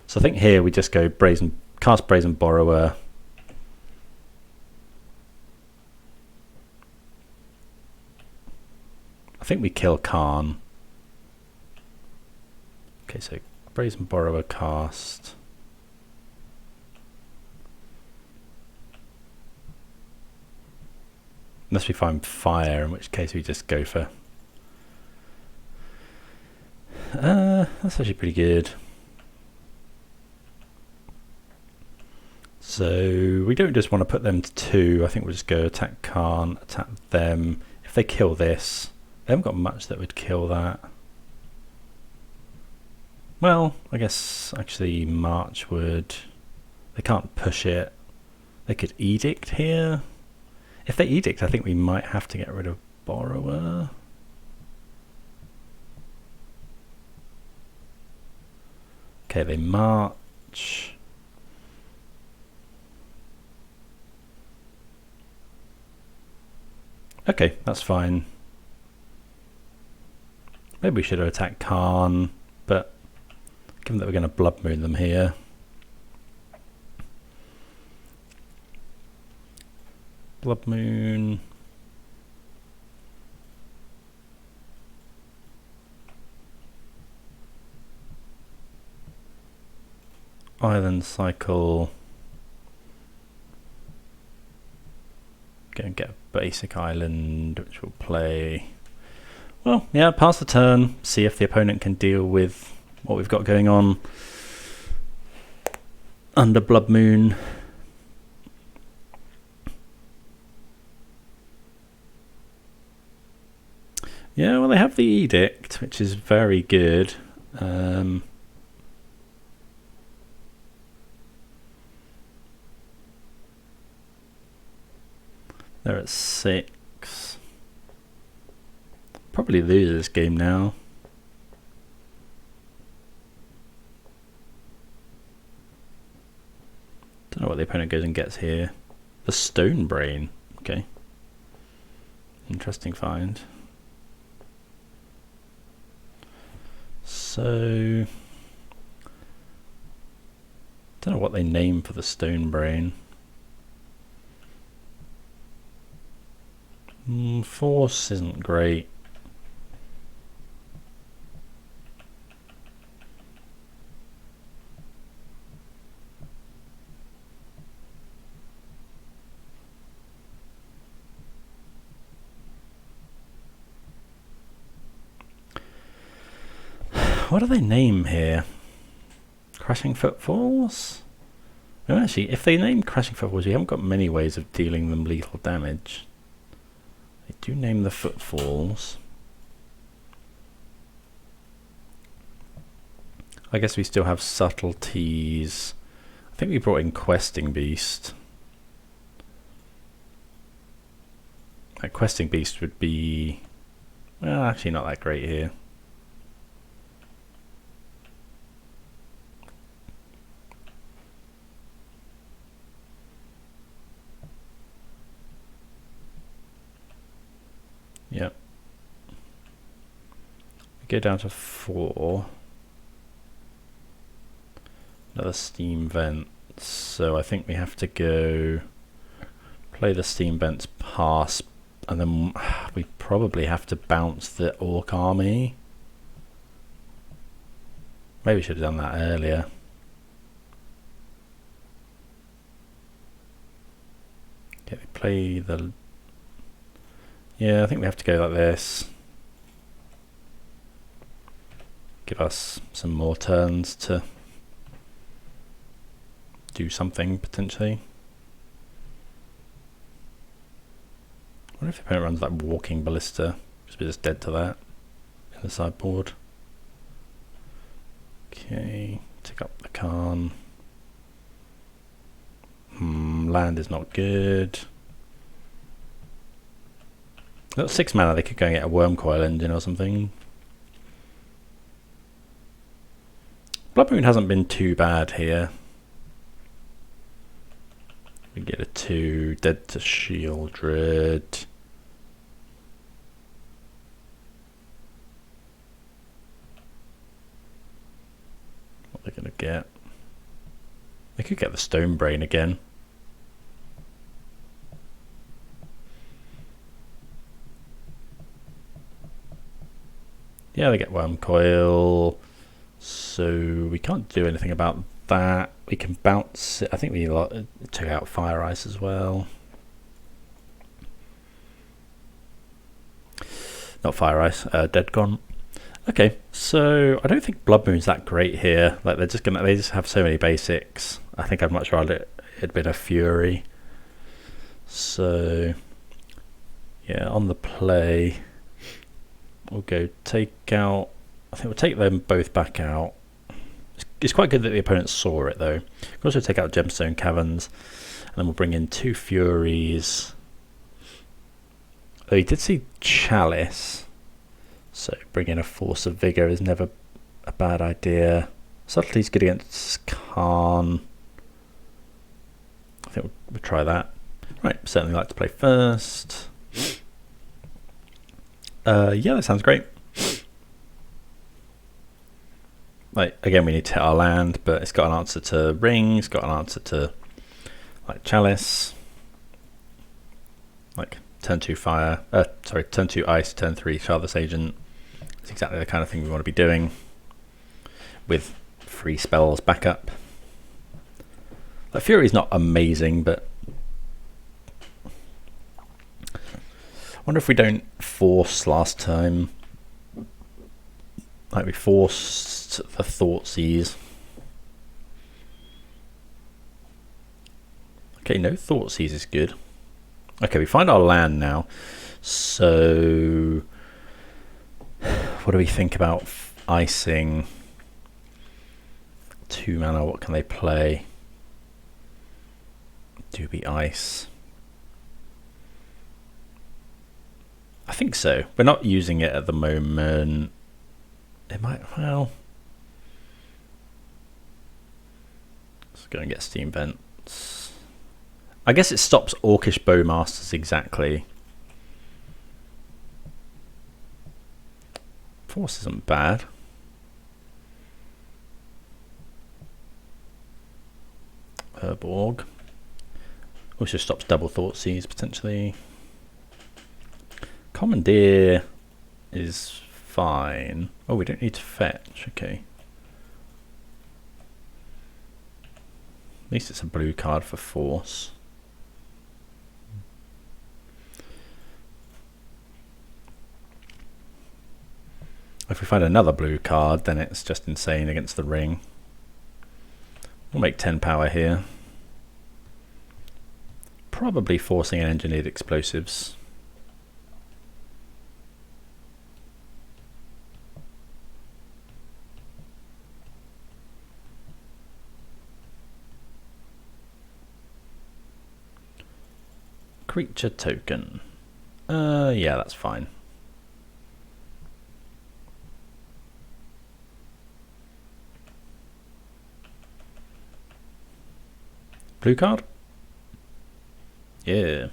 So I think here we just go cast Brazen Borrower. I think we kill Karn. Okay, so Brazen Borrower cast. Unless we find fire, in which case we just go for... that's actually pretty good. So we don't just want to put them to 2. I think we'll just go attack Karn, attack them. If they kill this, they haven't got much that would kill that. Well, I guess actually March would... They can't push it. They could Edict here. If they Edict, I think we might have to get rid of Borrower. Okay, they march. Okay, that's fine. Maybe we should have attacked Karn, but given that we're going to Blood Moon them here. Blood Moon. Island Cycle. Go and get a basic island, which will play... Well, yeah, pass the turn, see if the opponent can deal with what we've got going on under Blood Moon. Yeah, well, they have the Edict, which is very good. They're at 6. Probably lose this game now. Don't know what the opponent goes and gets here. The Stone Brain. Okay. Interesting find. So... don't know what they name for the Stone Brain. Force isn't great. What do they name here? Crashing Footfalls? No, actually, if they name Crashing Footfalls, we haven't got many ways of dealing them lethal damage. They do name the Footfalls. I guess we still have Subtleties. I think we brought in Questing Beast. That Questing Beast would be... well, actually not that great here. Yep. We go down to 4. Another Steam Vent. So I think we have to go play the Steam Vents pass, and then we probably have to bounce the Orc Army. Maybe we should have done that earlier. Okay, we play the... yeah, I think we have to go like this. Give us some more turns to do something, potentially. What if the opponent runs like Walking Ballista? Because we're just dead to that in the sideboard. Okay, take up the Karn. Land is not good. Got 6 mana, they could go and get a Wormcoil engine or something. Blood Moon hasn't been too bad here. We get a 2, Dead to Shieldred. What are they going to get? They could get the Stone Brain again. Yeah, they get Wormcoil. So we can't do anything about that. We can bounce it. I think we took out Fire Ice as well. Not Fire Ice, Dead Gone. Okay, so I don't think Blood Moon's that great here. Like they just have so many basics. I think I'd much rather it had been a Fury. So yeah, on the play, we'll go take out. I think we'll take them both back out. It's quite good that the opponent saw it though. We'll also take out Gemstone Caverns, and then we'll bring in 2 Furies. Oh, he did see Chalice, so bring in a Force of Vigor is never a bad idea. Subtlety's good against Khan. I think we'll try that. Right, certainly like to play first. Yeah, that sounds great. Like again, we need to hit our land, but it's got an answer to Ring, it's got an answer to like Chalice. Like turn 2 fire, turn 2 ice, turn 3 Shardless Agent. It's exactly the kind of thing we want to be doing with free spells backup. Like Fury's not amazing, but I wonder if we don't force last time. Like we forced the Thoughtseize. Okay, no, Thoughtseize is good. Okay, we find our land now. So what do we think about icing? 2 mana, what can they play? Do we ice? I think so. We're not using it at the moment. It might, well, let's go and get Steam Vents. I guess it stops Orcish Bowmasters exactly. Force isn't bad. Herborg. Also stops double Thoughtseize potentially. Commandeer is fine. Oh, we don't need to fetch. Okay. At least it's a blue card for Force. If we find another blue card, then it's just insane against the Ring. We'll make 10 power here. Probably forcing an Engineered Explosives. Creature token. Yeah, that's fine. Blue card? Yeah.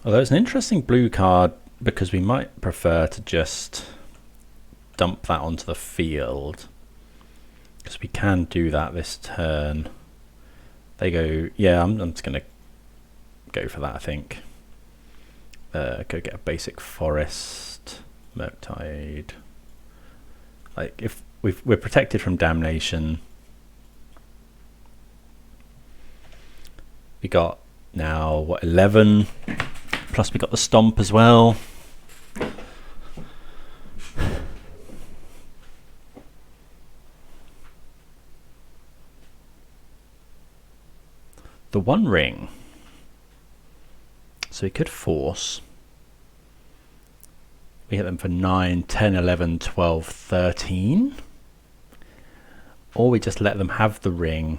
Although it's an interesting blue card because we might prefer to just dump that onto the field. Because we can do that this turn. They go, yeah, I'm just going to go for that, I think. Go get a basic forest, Murktide. Like if we're protected from damnation. We got now what, 11, plus we got the stomp as well. The One Ring. So we could force. We hit them for 9, 10, 11, 12, 13. Or we just let them have the ring.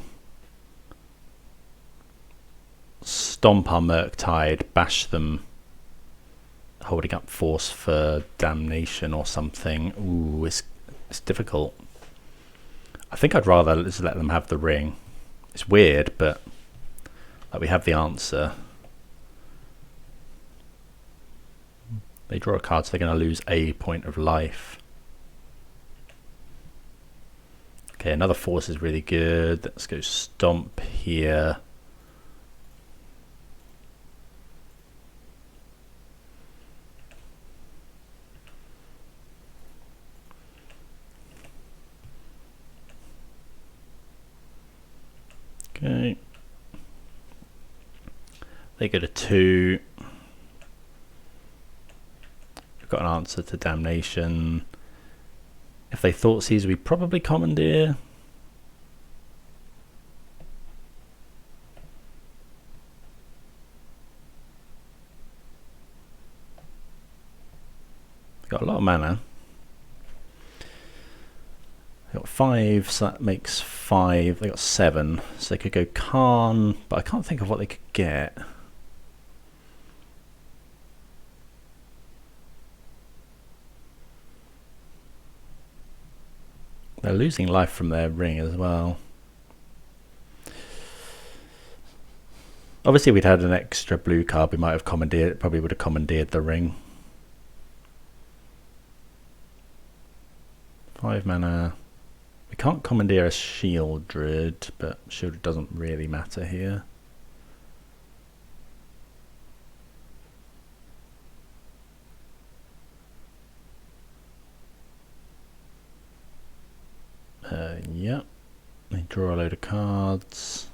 Stomp our Murktide, bash them. holding up Force for Damnation or something. Ooh, it's difficult. I think I'd rather just let them have the ring. It's weird, but like we have the answer. They draw a card, so they're going to lose a point of life. Okay, another Force is really good. Let's go Stomp here. Okay. They go to 2. We've got an answer to Damnation. If they thought Caesar, we probably Commandeer. Got a lot of mana. They got 5, so that makes 5. They got 7, so they could go Khan, but I can't think of what they could get. They're losing life from their ring as well. Obviously, if we'd had an extra blue card, we might have commandeered. Probably would have commandeered the ring. 5 mana. We can't commandeer a Shield Druid, but Shield Druid doesn't really matter here. Yeah, they draw a load of cards.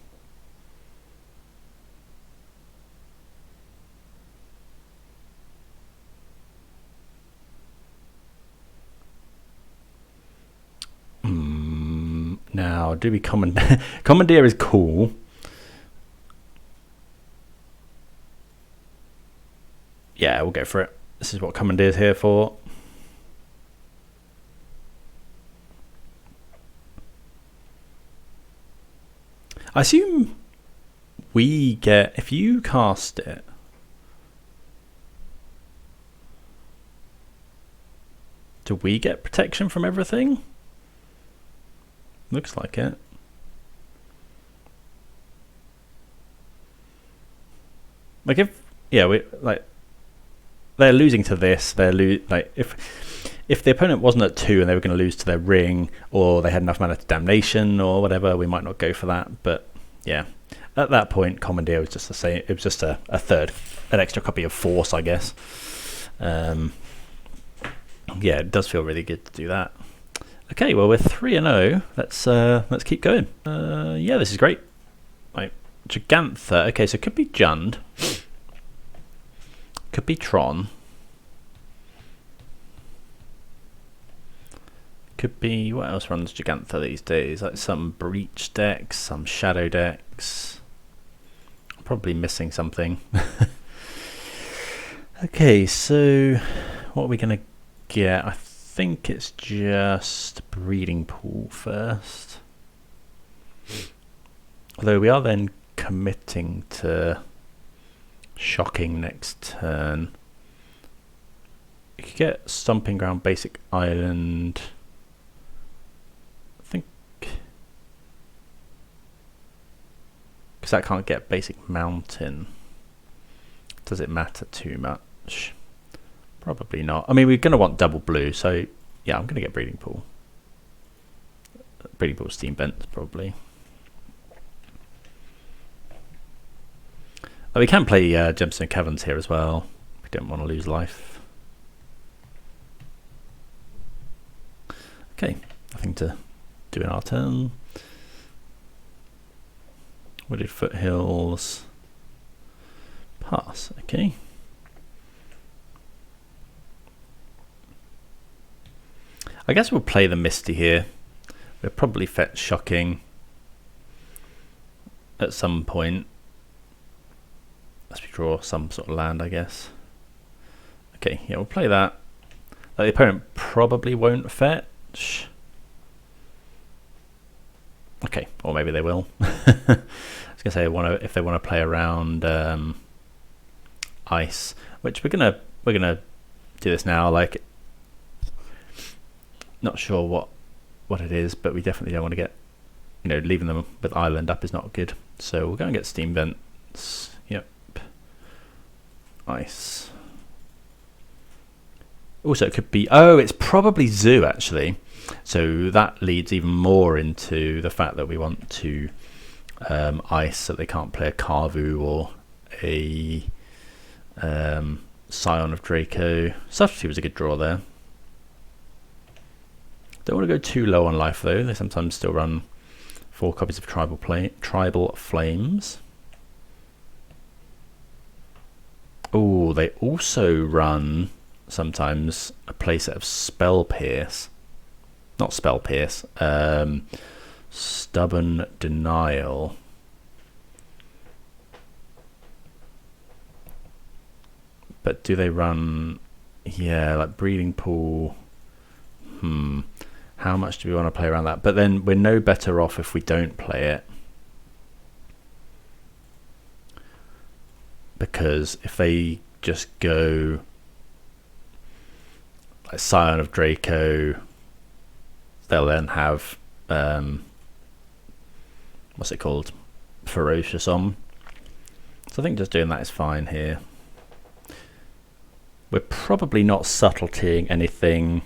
Now, do we commandeer? Commandeer is cool. Yeah, we'll go for it. This is what Commandeer is here for. I assume we get, if you cast it, do we get protection from everything? Looks like it. Like if, yeah, we like they're losing to this. They're like if the opponent wasn't at 2 and they were going to lose to their ring, or they had enough mana to Damnation or whatever, we might not go for that. But yeah, at that point, Commandeer was just the same. It was just a third, an extra copy of Force, I guess. Yeah, it does feel really good to do that. Okay, well we're 3-0. Let's keep going. Yeah, this is great. Right, Gigantha. Okay, so it could be Jund. Could be Tron. Could be, what else runs Gigantha these days? Like some Breach decks, some Shadow decks. I'm probably missing something. Okay, so what are we gonna get? I think it's just Breeding Pool first. Although we are then committing to Shocking next turn. You could get Stomping Ground, Basic Island. I think because that can't get Basic Mountain. Does it matter too much? Probably not. I mean, we're going to want double blue, so yeah, I'm going to get Breeding Pool. Breeding Pool Steam Vents, probably. Oh, we can play Gemstone Caverns here as well. We don't want to lose life. Okay, nothing to do in our turn. Wooded Foothills. Pass, okay. I guess we'll play the Misty here. We'll probably fetch Shocking at some point. Let's draw some sort of land, I guess. Okay, yeah, we'll play that. The opponent probably won't fetch. Okay, or maybe they will. I was gonna say if they want to play around ice, which we're gonna do this now. Like, not sure what it is, but we definitely don't want to get, you know, leaving them with island up is not good. So we'll go and get steam vents. Yep. Ice. Also, it could be, oh, it's probably zoo actually. So that leads even more into the fact that we want to ice so they can't play a Carvu or a Scion of Draco. Subtlety was a good draw there. Don't want to go too low on life though. They sometimes still run 4 copies of Tribal Flames. Oh, they also run sometimes a playset of Spell Pierce. Not Spell Pierce. Stubborn Denial. But do they run, yeah, like Breeding Pool? How much do we want to play around that? But then we're no better off if we don't play it. Because if they just go like Scion of Draco, they'll then have what's it called? Ferocious on. So I think just doing that is fine here. We're probably not subtletying anything.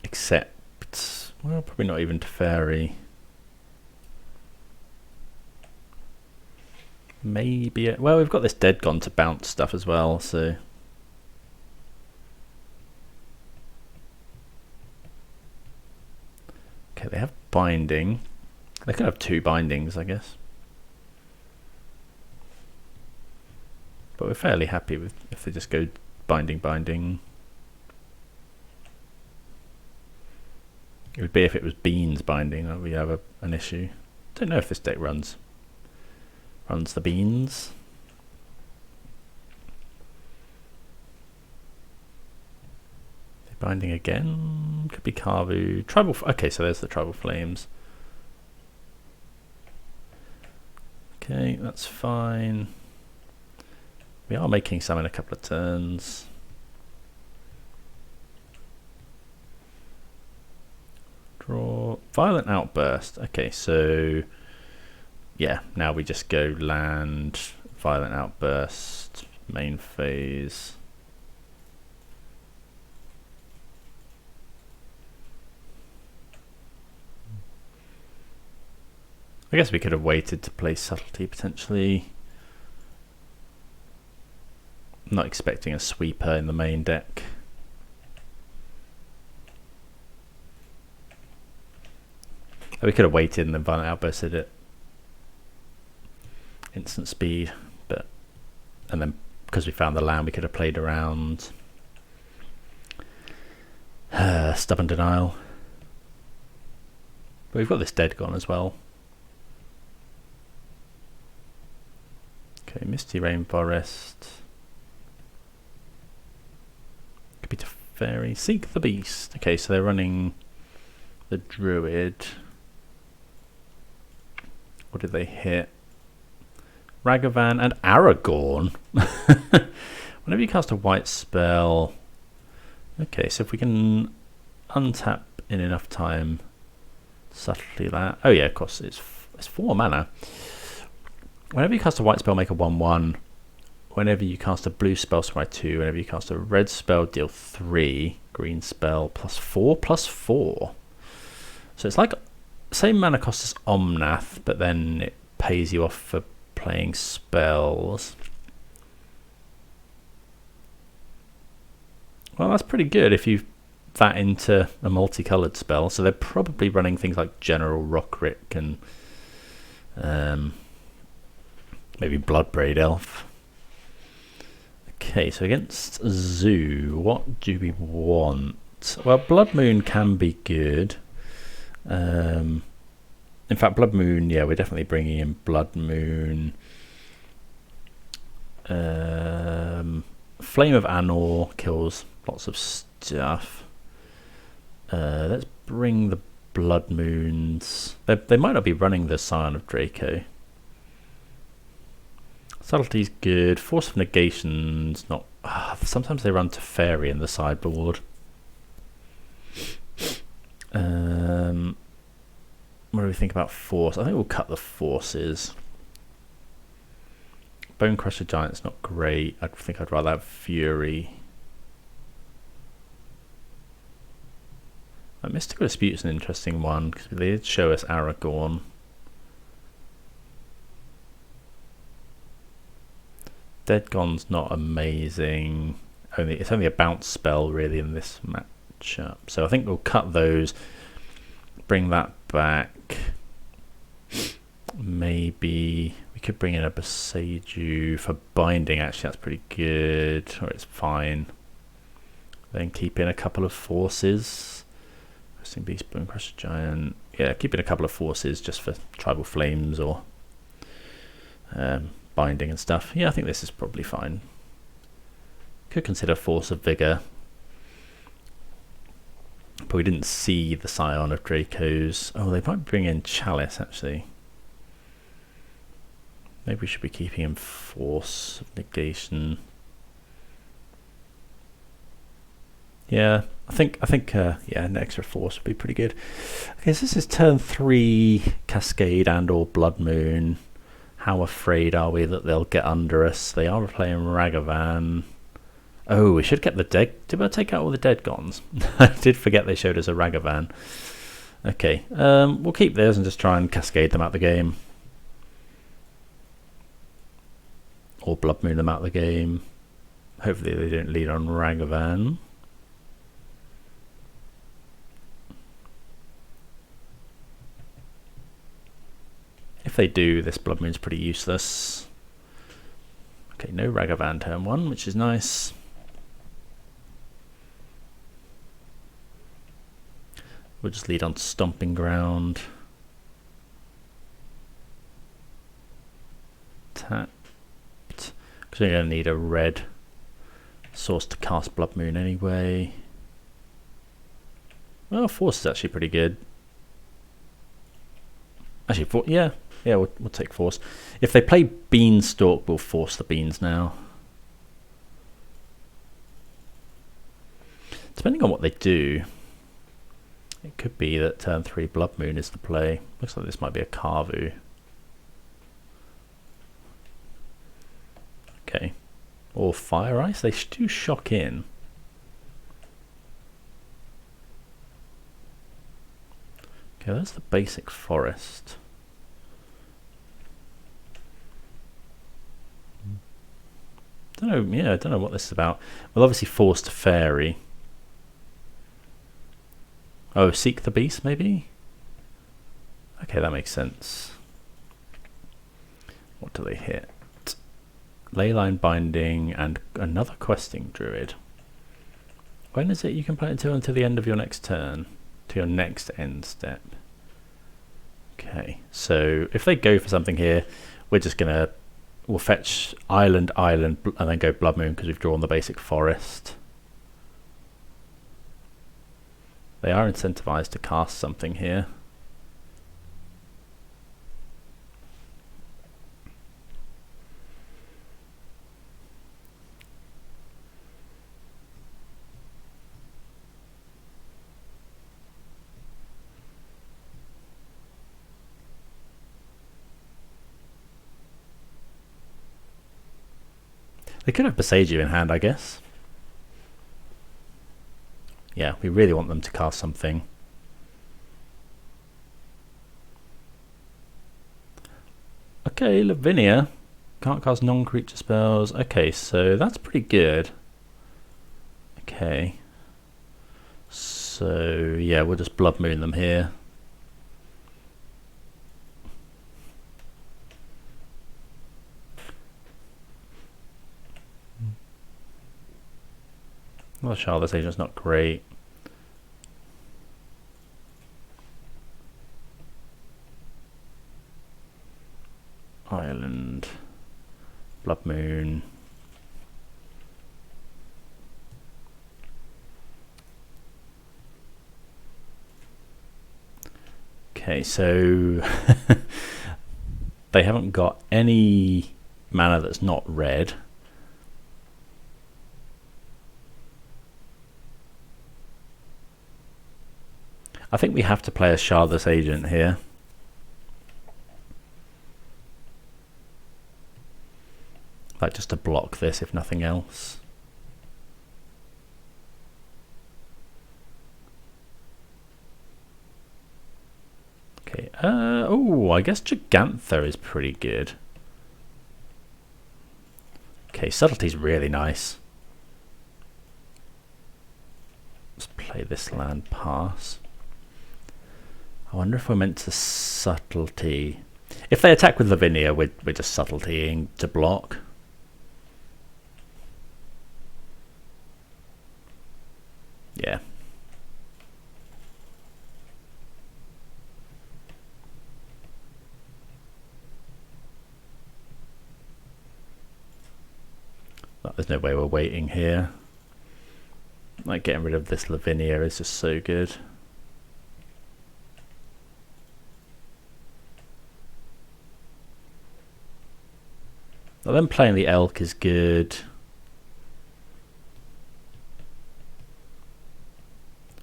Except, well, probably not even Teferi. Maybe, well, we've got this Dead Gone to bounce stuff as well, so. Okay, they have binding. They could have 2 bindings, I guess. But we're fairly happy with if they just go binding. It would be if it was Beans binding that we have an issue. Don't know if this deck runs the Beans. They're binding again. Could be Carvu. Tribal. Okay, so there's the Tribal Flames. Okay, that's fine. We are making some in a couple of turns. Draw. Violent Outburst. Okay, so yeah, now we just go land, Violent Outburst, main phase. I guess we could have waited to play Subtlety potentially. I'm not expecting a sweeper in the main deck. We could have waited and then Violent Outbursted it. Instant speed, but and then because we found the land we could have played around Stubborn Denial. But we've got this Dead Gone as well. Okay, Misty Rainforest. Could be Teferi. Seek the Beast. Okay, so they're running the Druid. What did they hit? Ragavan and Aragorn. Whenever you cast a white spell. Okay, so if we can untap in enough time, subtly that. Oh yeah, of course, it's 4 mana. Whenever you cast a white spell, make a 1/1. Whenever you cast a blue spell, scry 2. Whenever you cast a red spell, deal 3. Green spell, +4/+4. So it's like same mana cost as Omnath, but then it pays you off for playing spells. Well, that's pretty good if you that into a multicolored spell. So they're probably running things like General Rockrick and maybe Bloodbraid Elf. Okay, so against Zoo, what do we want? Well, Blood Moon can be good. In fact, Blood Moon, yeah, we're definitely bringing in Blood Moon. Flame of Anor kills lots of stuff. Let's bring the Blood Moons. They might not be running the Scion of Draco. Subtlety's good. Force of Negation's not. Sometimes they run Teferi in the sideboard. What do we think about Force? I think we'll cut the Forces. Bonecrusher Giant's not great. I think I'd rather have Fury. Mystical Dispute's an interesting one because they did show us Aragorn. Dead Gone's not amazing. It's only a bounce spell really in this matchup. So I think we'll cut those. Bring that back. Maybe we could bring in a Boseiju for binding. Actually, that's pretty good. Or it's fine. Then keep in a couple of Forces. Resting Beast, Bonecrusher Giant. Yeah, keep in a couple of Forces just for Tribal Flames or binding and stuff. Yeah, I think this is probably fine. Could consider Force of Vigor. But we didn't see the Scion of Dracos. Oh, they might bring in Chalice, actually. Maybe we should be keeping in Force of Negation. Yeah, I think yeah, an extra Force would be pretty good. Okay, so this is turn 3, Cascade and or Blood Moon. How afraid are we that they'll get under us? They are playing Ragavan. Oh, we should get the dead. Did I take out all the dead Gons? I did forget they showed us a Ragavan. Okay, we'll keep theirs and just try and cascade them out the game. Or Blood Moon them out the game. Hopefully they don't lead on Ragavan. If they do, this Blood Moon's pretty useless. Okay, no Ragavan turn 1, which is nice. We'll just lead on Stomping Ground. Tapped. Because we're going to need a red source to cast Blood Moon anyway. Well, Force is actually pretty good. Actually, yeah, we'll take Force. If they play Beanstalk, we'll force the Beans now. Depending on what they do, it could be that turn 3 Blood Moon is the play. Looks like this might be a Carvu. Okay. Or Fire Ice. They do shock in. Okay, that's the basic forest. Don't know. Yeah, I don't know what this is about. We'll obviously force to Fairy. Oh, Seek the Beast, maybe? Okay, that makes sense. What do they hit? Leyline Binding and another Questing Druid. When is it you can play it until the end of your next turn? To your next end step. Okay, so if they go for something here, we're just gonna... We'll fetch Island, and then go Blood Moon because we've drawn the basic forest. They are incentivized to cast something here. They could have Boseiju in hand, I guess. Yeah, we really want them to cast something. Okay, Lavinia. Can't cast non-creature spells. Okay, so that's pretty good. Okay. So, yeah, we'll just Blood Moon them here. Well, Shardless Agent's not great. Island, Blood Moon. Okay, so they haven't got any mana that's not red. I think we have to play a Shardless Agent here. Like just to block this if nothing else. Okay, oh, I guess Gigantha is pretty good. Okay, Subtlety's really nice. Let's play this land pass. I wonder if we're meant to Subtlety. If they attack with Lavinia, we're just Subtletying to block. Yeah. There's no way we're waiting here. Like getting rid of this Lavinia is just so good. Well, then playing the Elk is good.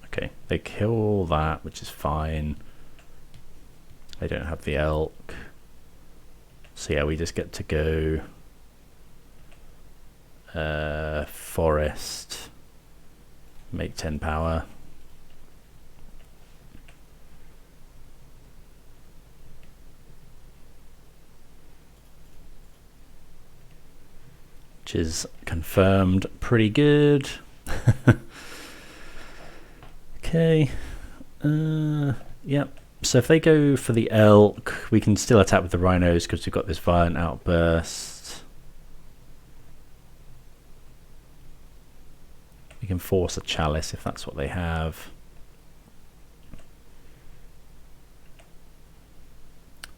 Okay, they kill that, which is fine. They don't have the Elk. So yeah, we just get to go Forest, make 10 power. Which is confirmed pretty good. Okay. Yep. So if they go for the Elk, we can still attack with the Rhinos because we've got this Violent Outburst. We can force a Chalice if that's what they have.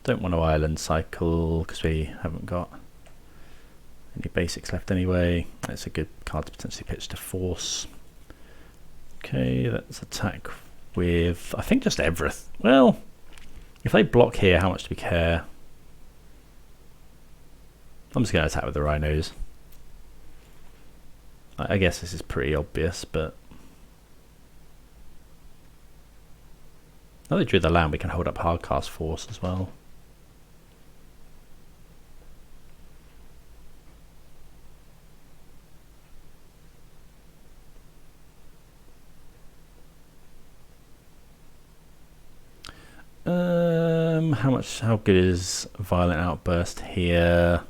Don't want to Island Cycle because we haven't got any basics left anyway. That's a good card to potentially pitch to force. Okay, let's attack with, I think, just everything. Well, if they block here, how much do we care? I'm just going to attack with the Rhinos. I guess this is pretty obvious, but now they drew the land, we can hold up Hardcast Force as well. How good is Violent Outburst here?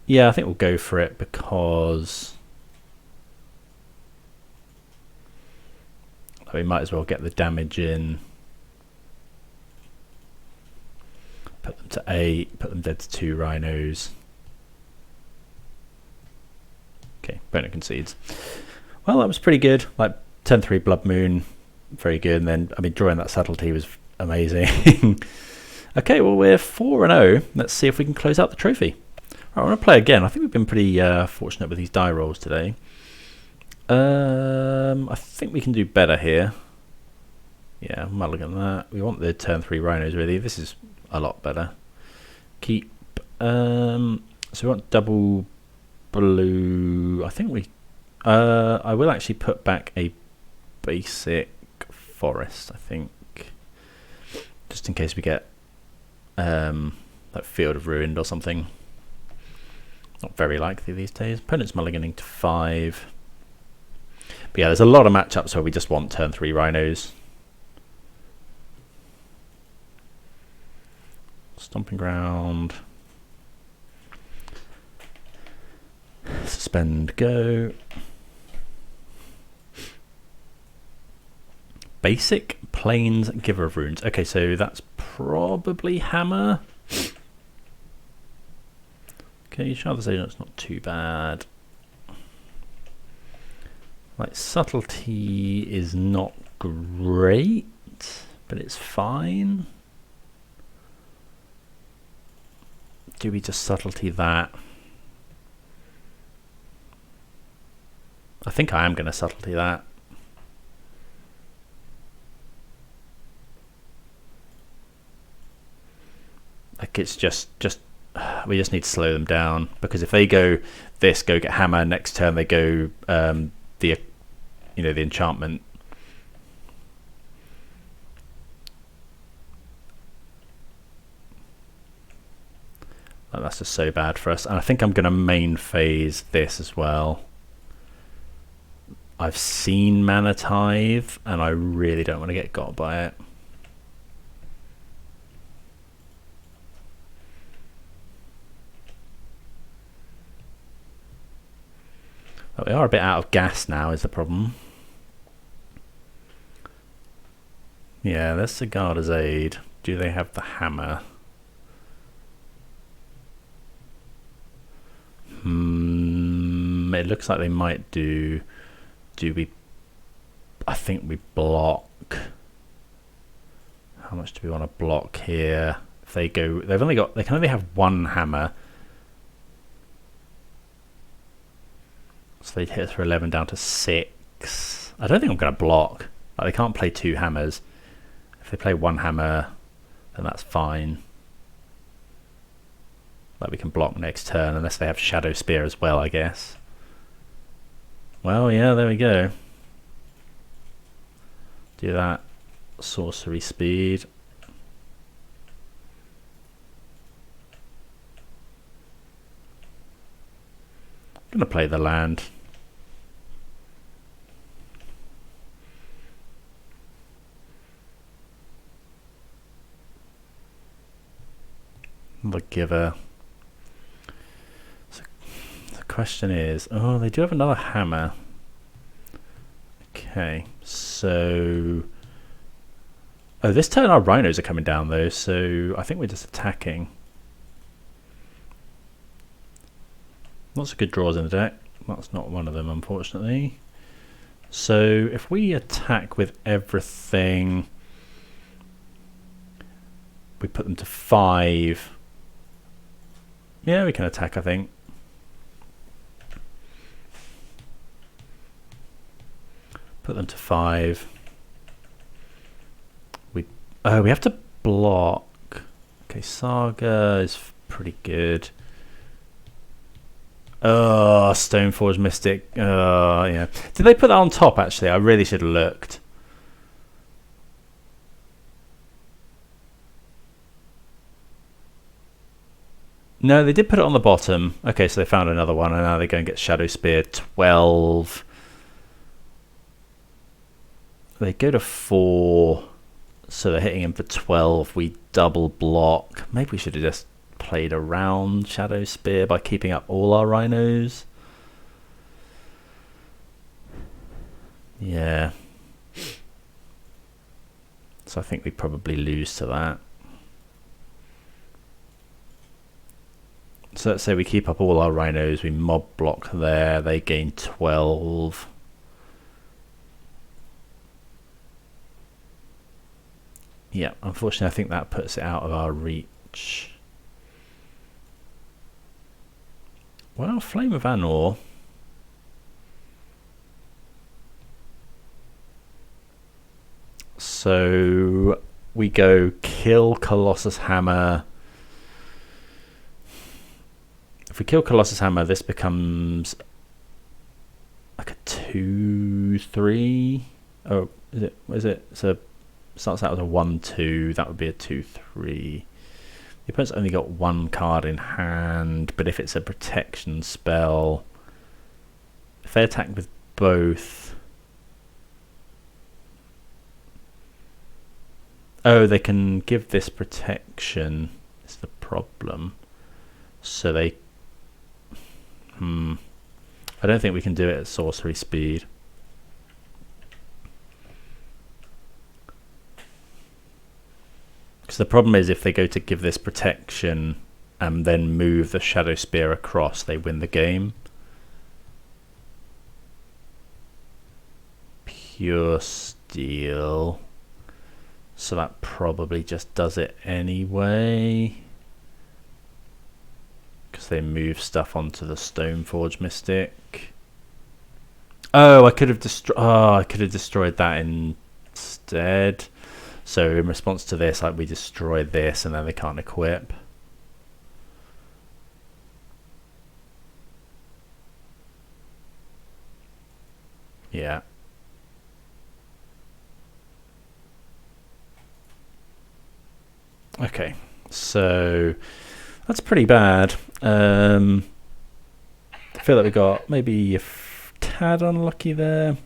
Yeah, I think we'll go for it because we might as well get the damage in. Put them to 8, put them dead to 2 Rhinos. Okay, Boner concedes. Well, that was pretty good. Like turn 3 Blood Moon, very good. And then, I mean, drawing that Subtlety was amazing. Okay, well, we're 4-0. Let's see if we can close out the trophy. I want to play again. I think we've been pretty fortunate with these die rolls today. I think we can do better here. Yeah, mulligan that. We want the turn 3 Rhinos, really. This is a lot better. Keep. So we want double blue. I think we... I will actually put back a basic forest, I think. Just in case we get like Field of Ruined or something. Not very likely these days. Opponent's mulliganing to 5. But yeah, there's a lot of matchups where we just want turn 3 Rhinos. Stomping Ground. Suspend, go. Basic Plains Giver of Runes. Okay, so that's probably Hammer. Okay, Shardless Agent's not too bad. Like, Subtlety is not great, but it's fine. Do we just Subtlety that? I think I am going to Subtlety that. think it's just we just need to slow them down, because if they go this, go get hammer, next turn they go the enchantment. Oh, that's just so bad for us. And I think I'm going to main phase this as well. I've seen Mana Tithe, and I really don't want to get got by it. But we are a bit out of gas now, is the problem. Yeah, there's Sigarda's Aid. Do they have the hammer? It looks like they might do. Do we? I think we block. How much do we want to block here? If they go, they can only have one hammer. So they hit us for 11 down to 6. I don't think I'm going to block. Like, they can't play 2 hammers. If they play 1 hammer, then that's fine. Like, we can block next turn, unless they have Shadow Spear as well, I guess. Well, yeah, there we go. Do that. Sorcery speed. I'm going to play the land. The giver. So the question is, oh, they do have another hammer. Okay, so this turn our rhinos are coming down though, so I think we're just attacking. Lots of good draws in the deck. That's not one of them, unfortunately. So if we attack with everything, we put them to 5. Yeah, we can attack, I think. Put them to 5. We have to block. Okay, Saga is pretty good. Oh, Stoneforge Mystic. Yeah. Did they put that on top, actually? I really should have looked. No, they did put it on the bottom. Okay, so they found another one, and now they go and get Shadow Spear. 12. They go to 4, so they're hitting him for 12. We double block. Maybe we should have just played around Shadow Spear by keeping up all our rhinos. Yeah. So I think we probably lose to that. So let's say we keep up all our rhinos, we mob block there, they gain 12. Yeah, unfortunately I think that puts it out of our reach. Well, Flame of Anor. So we go kill Colossus Hammer. If we kill Colossus Hammer, this becomes like a 2-3. Oh, is it? So starts out as a 1-2. That would be a 2-3. The opponent's only got 1 card in hand, but if it's a protection spell, if they attack with both, oh, they can give this protection. Is the problem? So they. I don't think we can do it at sorcery speed. Because the problem is if they go to give this protection and then move the Shadow Spear across, they win the game. Pure Steel. So that probably just does it anyway. Because they move stuff onto the Stoneforge Mystic. Oh, I could have destroyed that instead. So in response to this, like, we destroy this, and then they can't equip. Yeah. Okay, so that's pretty bad. I feel like we got maybe a tad unlucky there.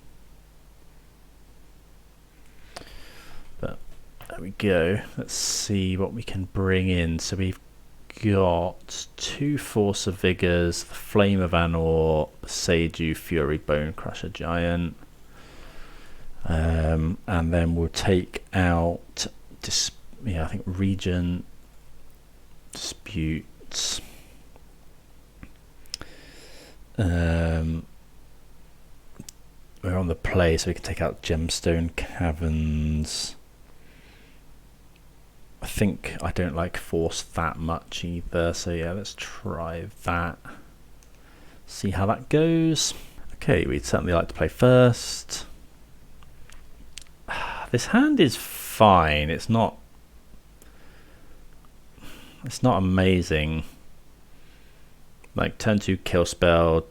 But there we go. Let's see what we can bring in. So we've got 2 Force of Vigors, the Flame of Anor, Boseiju, Fury, Bonecrusher Giant. And then we'll take out I think Regent, Disputes. We're on the play, so we can take out Gemstone Caverns. I think I don't like Force that much either, so yeah, let's try that. See how that goes. Okay, we'd certainly like to play first. This hand is fine. It's not amazing. Like turn 2 kill spell.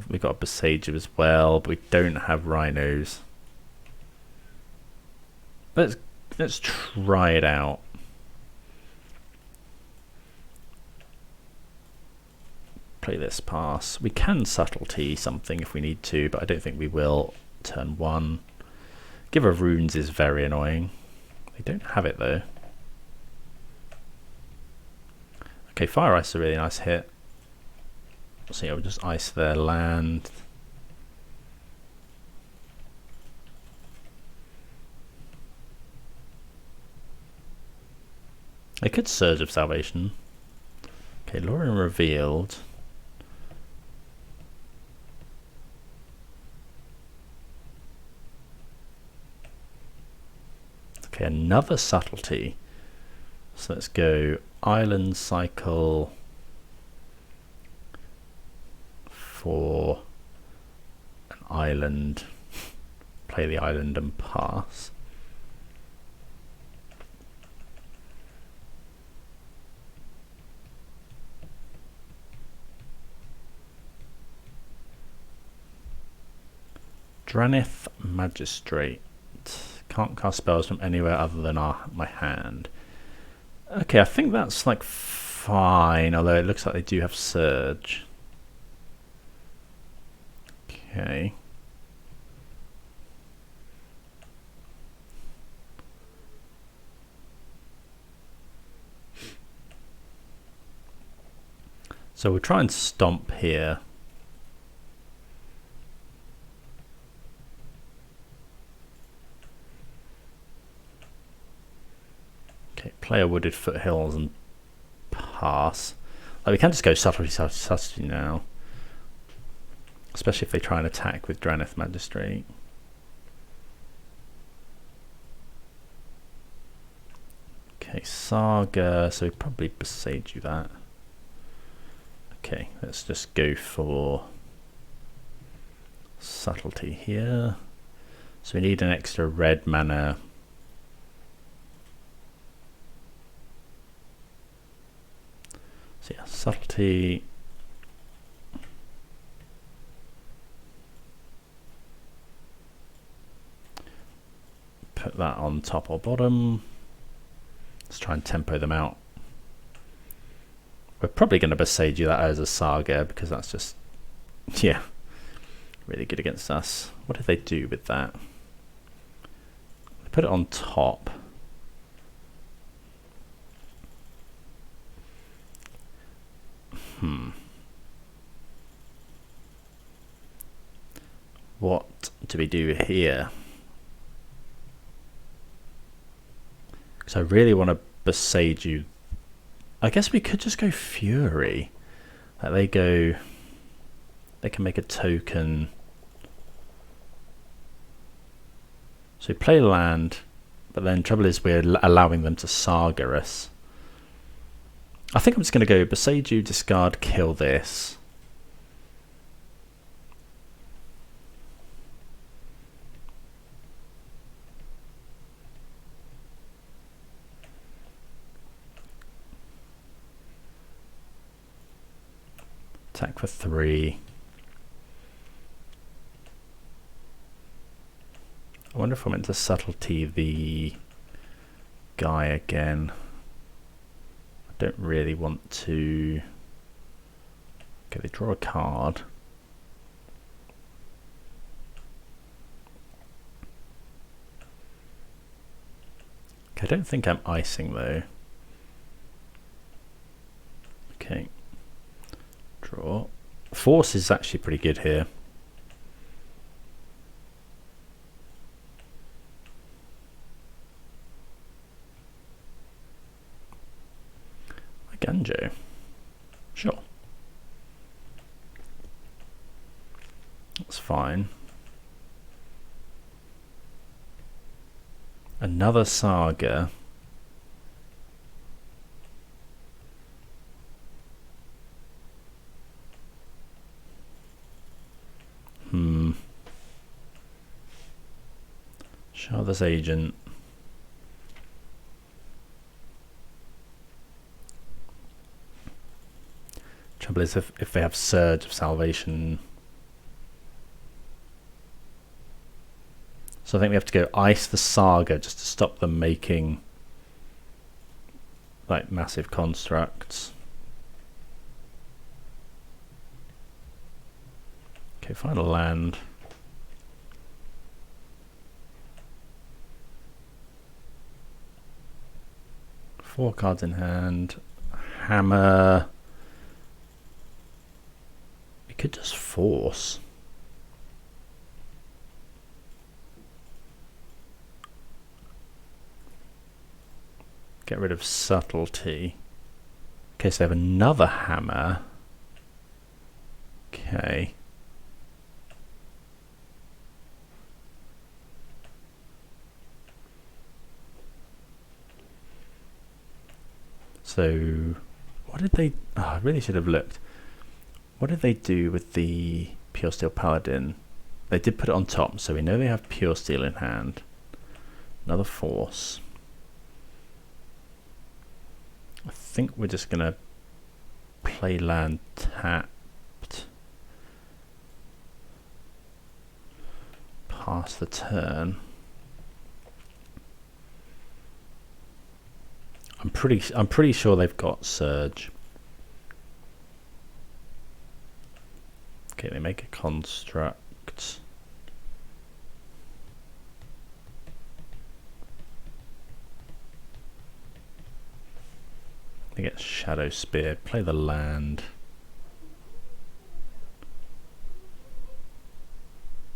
We got a Boseiju as well, but we don't have rhinos. Let's try it out. Play this pass. We can subtlety something if we need to, but I don't think we will. Turn 1. Giver of Runes is very annoying. They don't have it though. Okay, Fire Ice is a really nice hit. So yeah, we'll just ice their land. They could Surge of Salvation. Okay, Lórien Revealed. Okay, another Subtlety. So let's go Island Cycle for an island. Play the island and pass. Dranith Magistrate. Can't cast spells from anywhere other than my hand. Okay, I think that's like fine, although it looks like they do have Surge. Okay. So we'll try and stomp here. Okay, play a Wooded Foothills and pass. Like we can just go subtlety now. Especially if they try and attack with Dranith Magistrate. Okay, Saga, so we probably Boseiju that. Okay, let's just go for subtlety here. So we need an extra red mana. So yeah, subtlety. Put that on top or bottom. Let's try and tempo them out. We're probably going to Boseiju that as a Saga because that's just, yeah, really good against us. What did they do with that? They put it on top. What do we do here? Because I really want to Boseiju. I guess we could just go Fury. Like they can make a token. So we play land, but then trouble is we're allowing them to Saga us. I think I'm just going to go Boseiju, discard, kill this. Attack for 3. I wonder if I'm into Subtlety the guy again. I don't really want to. Okay, they draw a card. Okay, I don't think I'm icing though. Okay, draw. Force is actually pretty good here. Ganjo. Sure. That's fine. Another Saga. Shardless Agent. Trouble is if they have Surge of Salvation. So I think we have to go ice the Saga just to stop them making like massive constructs. Okay, final land. Four cards in hand. Hammer. We could just force. Get rid of Subtlety. Okay, so they have another hammer. Okay. So, what did they... Oh, I really should have looked. What did they do with the Pure Steel Paladin? They did put it on top, so we know they have Pure Steel in hand. Another Force. I think we're just going to play land tapped. Pass the turn. I'm pretty sure they've got Surge. Okay, they make a construct. They get Shadow Spear, play the land.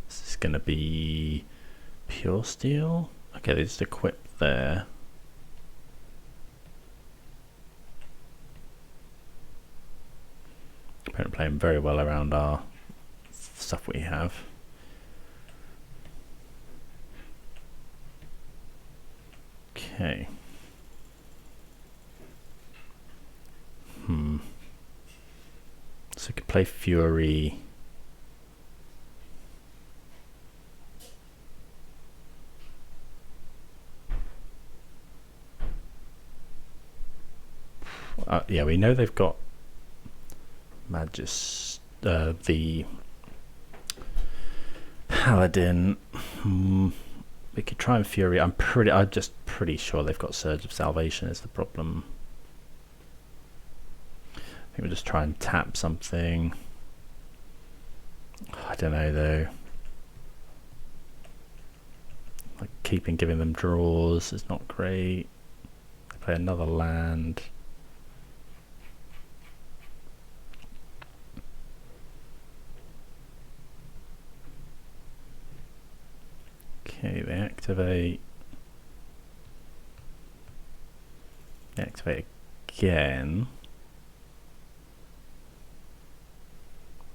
This is going to be Pure Steel. Okay, they just equip there. Apparently playing very well around our stuff we have. Okay. So we could play Fury. Yeah, we know they've got the Paladin. We could try and Fury. I'm just pretty sure they've got Surge of Salvation is the problem. I think we'll just try and tap something. I don't know though. Like giving them draws is not great. They play another land. Okay, they activate. They activate again.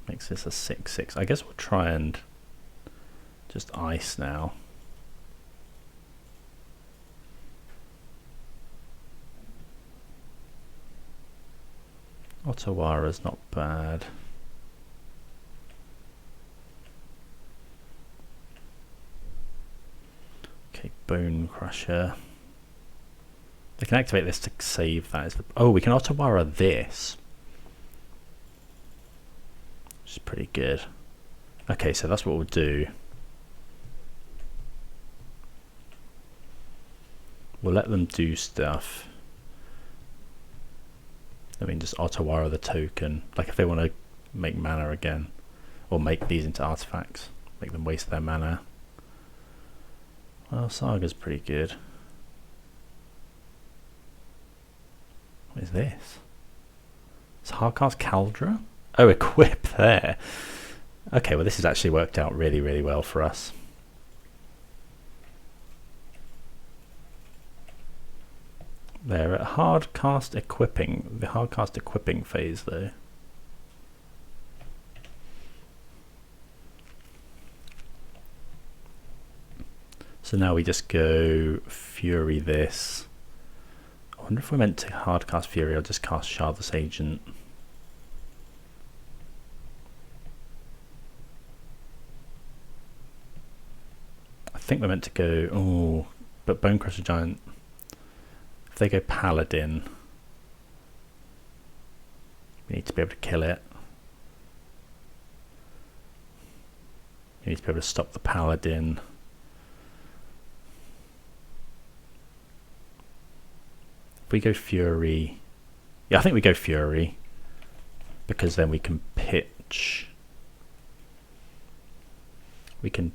Makes this a 6/6. I guess we'll try and just ice now. Otawara's not bad. Okay, Bonecrusher. They can activate this to save that. Oh, we can Otawara this. Which is pretty good. Okay, so that's what we'll do. We'll let them do stuff. I mean, just Otawara the token. Like if they want to make mana again, or make these into artifacts, make them waste their mana. Well, Saga's pretty good. What is this? It's Hardcast Caldra? Oh, equip there. Okay, well this has actually worked out really, really well for us. They're at hardcast equipping, the hardcast equipping phase though. So now we just go Fury this. I wonder if we're meant to hardcast Fury or just cast Shardless Agent. I think we're meant to go, oh, but Bonecrusher Giant. If they go Paladin, we need to be able to kill it. We need to be able to stop the Paladin. If we go Fury, yeah, I think we go Fury, because then we can pitch. We can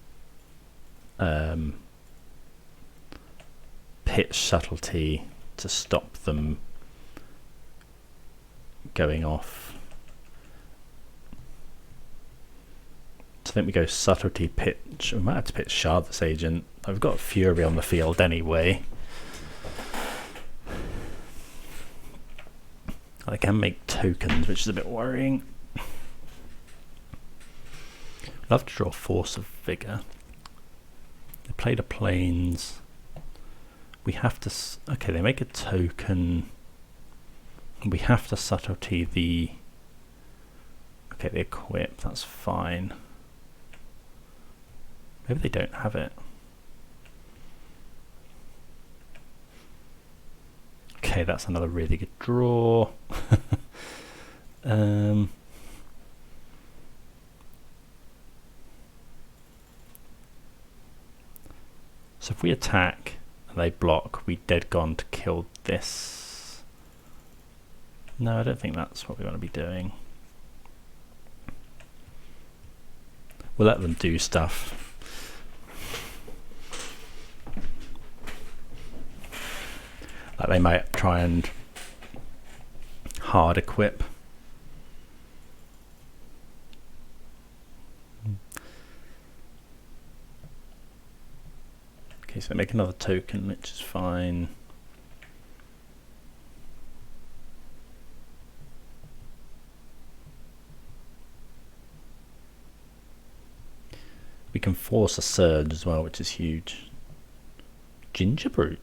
pitch Subtlety to stop them going off. So I think we go Subtlety, pitch. We might have to pitch Shardless Agent. I've got Fury on the field anyway. I can make tokens, which is a bit worrying. Love to draw Force of Vigor. They played a Plains. We have to, okay, they make a token. We have to Subtlety the, okay, the equip, that's fine. Maybe they don't have it. Okay, that's another really good draw. So if we attack and they block, we dead gone to kill this. No, I don't think that's what we want to be doing. We'll let them do stuff. Like they might try and hard equip. Okay, so they make another token, which is fine. We can force a surge as well, which is huge. Ginger Brute.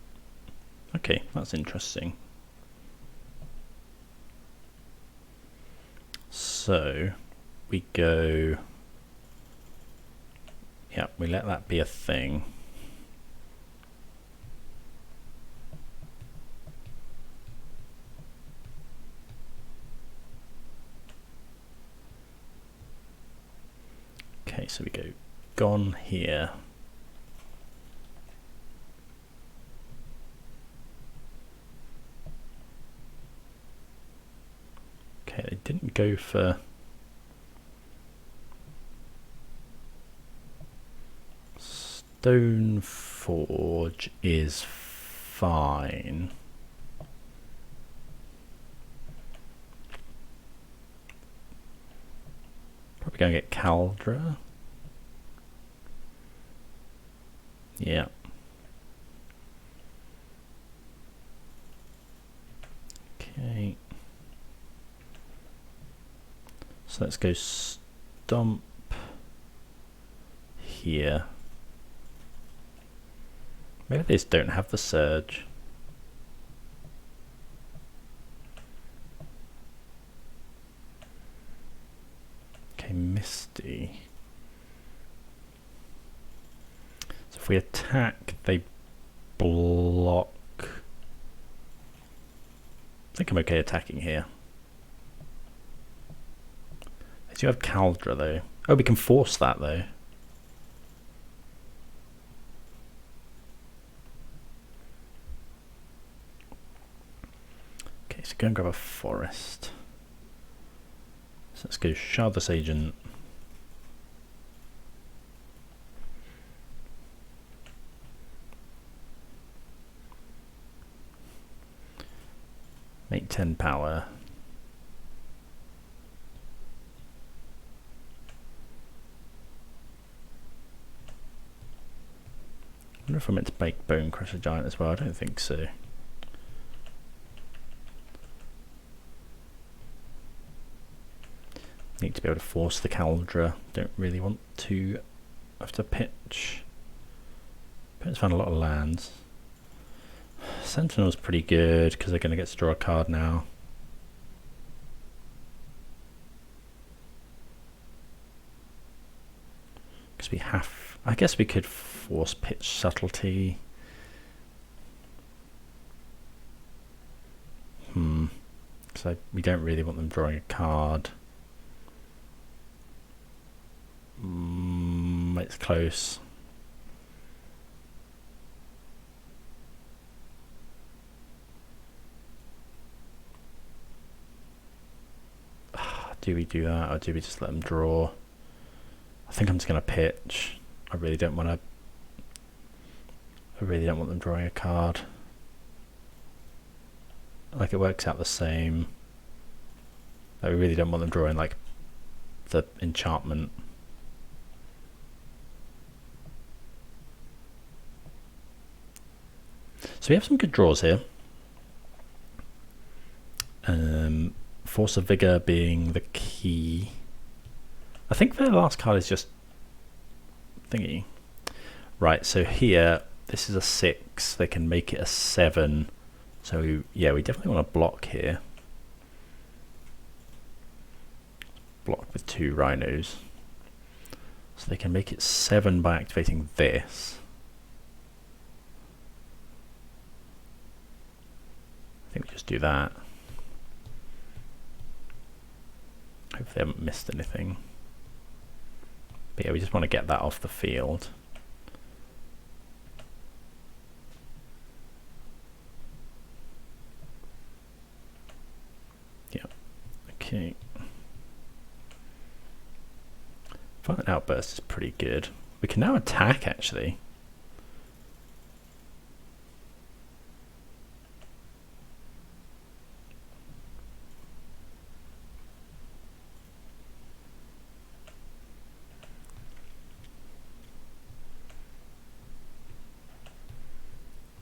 Okay, that's interesting. So we go, yeah, we let that be a thing. Okay, so we go gone here. Okay, they didn't go for Stoneforge is fine. Probably going to get Caldra. Yeah. Okay. So let's go stomp here. Maybe these don't have the surge. Okay, Misty. So if we attack, they block. I think I'm okay attacking here. They do have Caldra though. Oh, we can force that though. go and grab a forest. So let's go Shardless Agent. Make 10 power. I wonder if I meant to make Bonecrusher Giant as well. I don't think so. Need to be able to force the Caldra. Don't really want to have to pitch. Opponent's found a lot of lands. Sentinel's pretty good because they're going to get to draw a card now. Because we have, I guess we could force pitch Subtlety. So we don't really want them drawing a card. It's close. Do we do that, or do we just let them draw? I think I'm just going to pitch. I really don't want them drawing a card. Like, it works out the same. I really don't want them drawing like the enchantment. So we have some good draws here. Force of Vigor being the key. I think their last card is just thingy. Right, so here, this is a 6. They can make it a 7. So yeah, we definitely want to block here. Block with 2 rhinos. So they can make it 7 by activating this. I think we just do that. Hope they haven't missed anything. But yeah, we just want to get that off the field. Yeah, okay. Violent Outburst is pretty good. We can now attack, actually.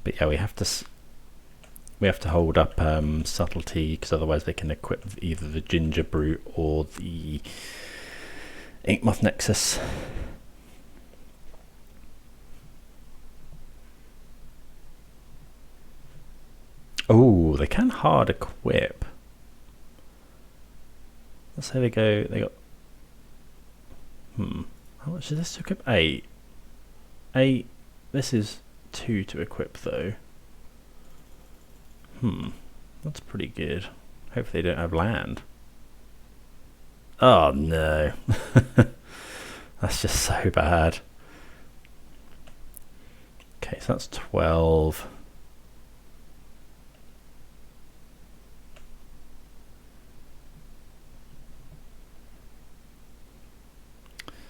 But yeah, we have to hold up Subtlety, because otherwise they can equip either the Ginger Brute or the Inkmoth Nexus. Oh, they can hard equip. Let's say they got how much is this to equip? 8. This is 2 to equip though. That's pretty good. Hopefully they don't have land. Oh no. That's just so bad. Okay, so that's 12.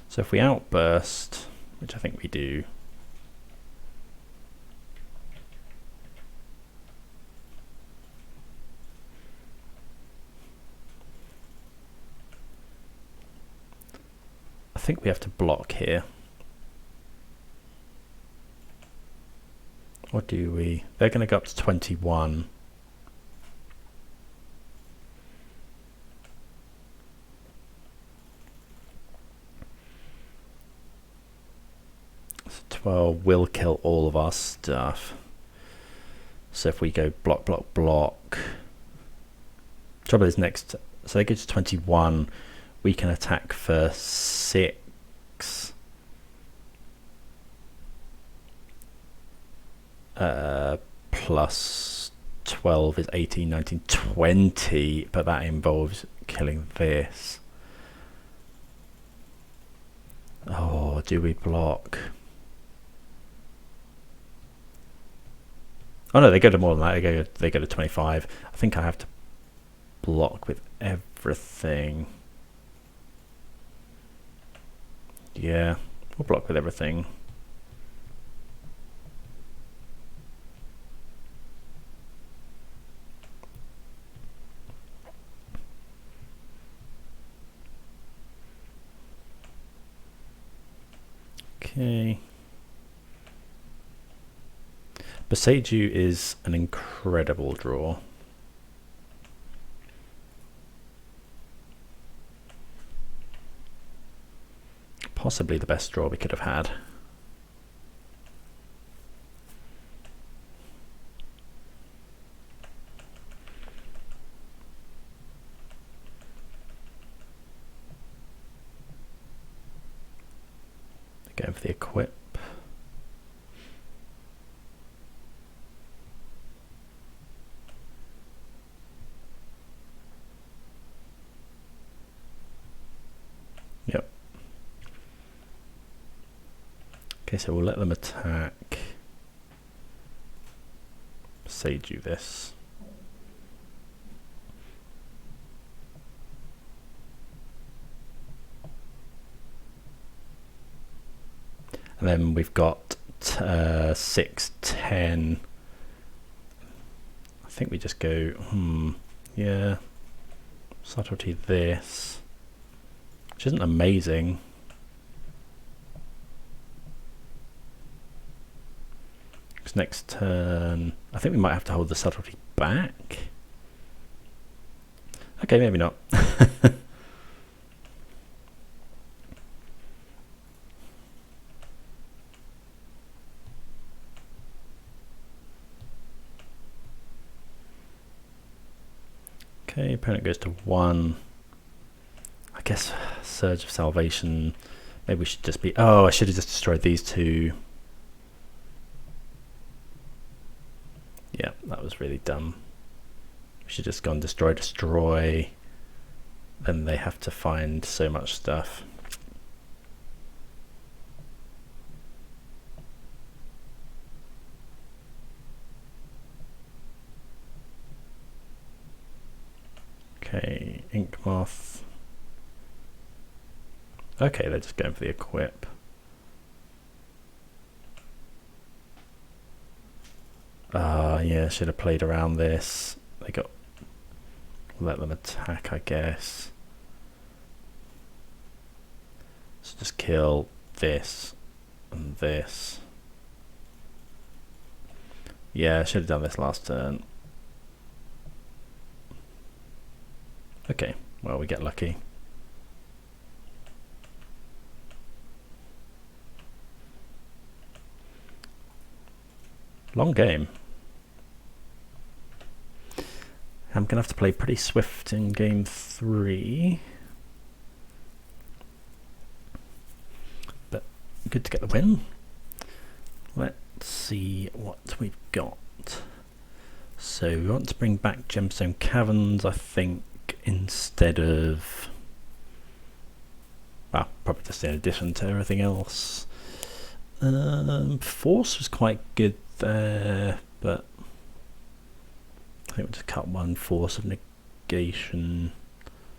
So if we outburst, which I think we do, I think we have to block here. Or do we? They're going to go up to 21. So 12 will kill all of our stuff. So if we go block, block, block. Trouble is next. So they go to 21. We can attack for 6. Plus 12 is 18, 19, 20, but that involves killing this. Oh, do we block? Oh no, they go to more than that. They go to 25. I think I have to block with everything. Yeah, we'll block with everything. Okay. Boseiju is an incredible draw. Possibly the best draw we could have had. Going for the equip. Yep. Okay, so we'll let them attack. Boseiju this. And then we've got 6, 10. I think we just go, yeah. Subtlety this, which isn't amazing. Because next turn, I think we might have to hold the subtlety back. Okay, maybe not. Okay, opponent goes to 1. I guess Surge of Salvation. Maybe we should just be... Oh, I should have just destroyed these two. Yeah, that was really dumb. We should just gone destroy, destroy. Then they have to find so much stuff. Okay, Ink Moth. Okay, they're just going for the equip. Yeah, should have played around this. They got... Let them attack, I guess. So just kill this and this. Yeah, I should have done this last turn. Okay, well, we get lucky. Long game. I'm going to have to play pretty swift in game 3. But good to get the win. Let's see what we've got. So we want to bring back Gemstone Caverns, I think, instead of... Well, probably just in addition to everything else. Force was quite good there, but I think we'll just cut 1 Force of Negation.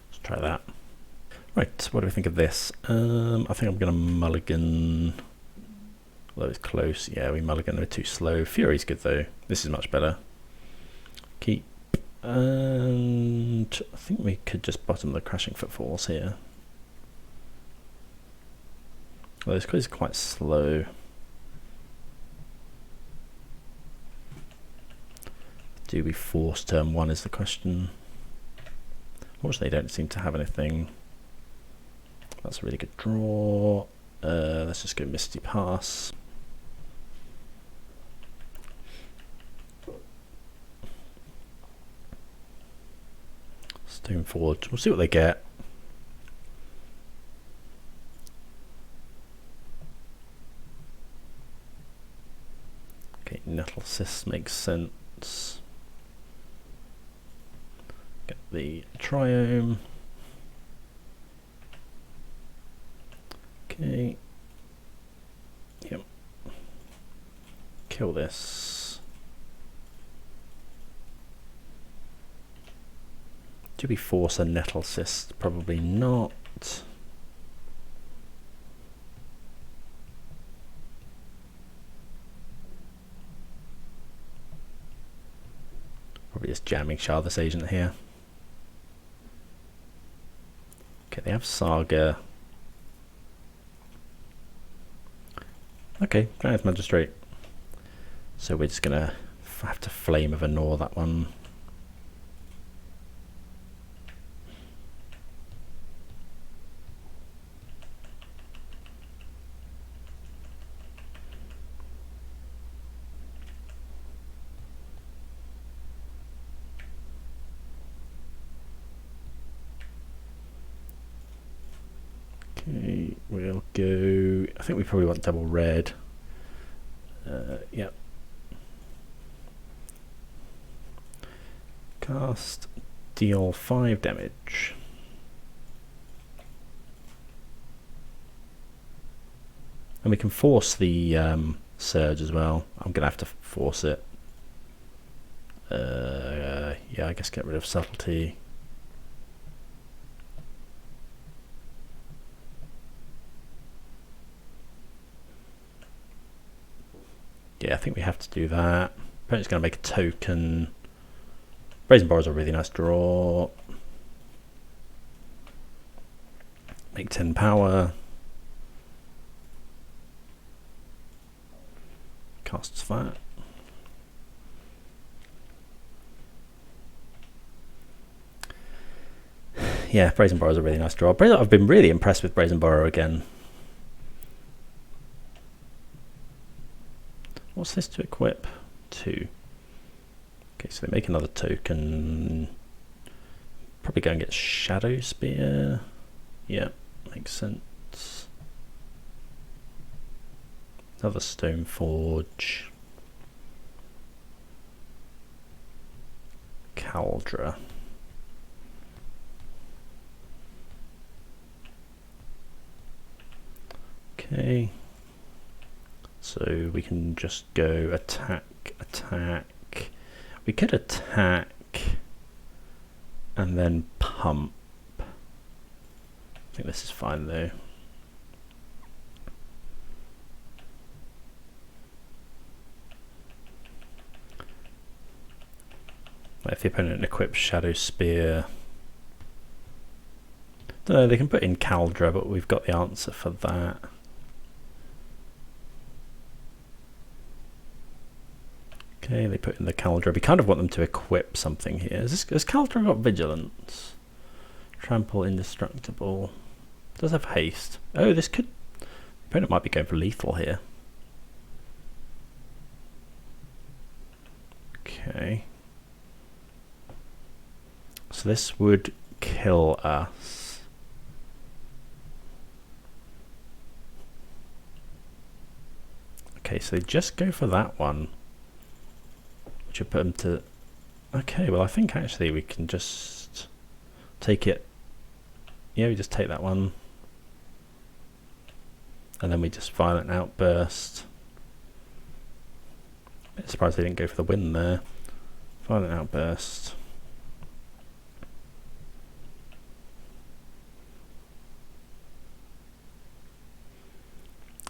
Let's try that. Right, what do we think of this? I think I'm going to mulligan. Although it's close, yeah, we mulligan. They're too slow. Fury's good though. This is much better. Keep. And I think we could just bottom the Crashing Footfalls here. Well, this is quite slow. Do we force turn 1 is the question. Unfortunately, they don't seem to have anything. That's a really good draw. Let's just go Misty Pass. Stone Forge. We'll see what they get. Okay, Nettle Cyst makes sense. Get the Triome. Okay. Yep. Kill this. Do we force a Nettle Cyst? Probably not. Probably just jamming Shardless Agent here. Okay, they have Saga. Okay, Giant Magistrate. So we're just gonna have to Flame of Anor that one. Okay, we'll go. I think we probably want double red. Yep. Cast, deal 5 damage. And we can force the surge as well. I'm gonna have to force it. Yeah, I guess get rid of subtlety. Yeah, I think we have to do that. Opponent's going to make a token. Brazen Borrower is a really nice draw. Make 10 power. Casts that. Yeah, Brazen Borrower is a really nice draw. I've been really impressed with Brazen Borrower again. What's this to equip? 2. Okay, so they make another token. Probably go and get Shadow Spear. Yeah, makes sense. Another Stone Forge. Caldra. Okay. So we can just go attack, attack. We could attack and then pump. I think this is fine though. If the opponent equips Shadow Spear, don't know, they can put in Caldra, but we've got the answer for that. Okay, they put in the Caldra. We kind of want them to equip something here. Has Caldra got Vigilance? Trample, Indestructible. Does have Haste. Oh, this could... The opponent might be going for lethal here. Okay. So this would kill us. Okay, so they just go for that one. Which would put them to... Okay, well I think actually we can just take it. Yeah, we just take that one. And then we just Violent Outburst. A bit surprised they didn't go for the win there. Violent Outburst.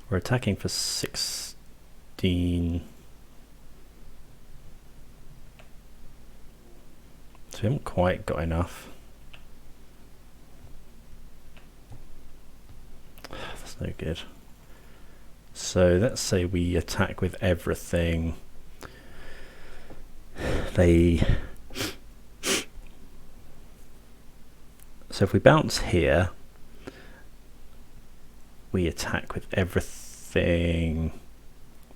We're attacking for 16. So we haven't quite got enough. That's no good. So let's say we attack with everything. So if we bounce here, we attack with everything.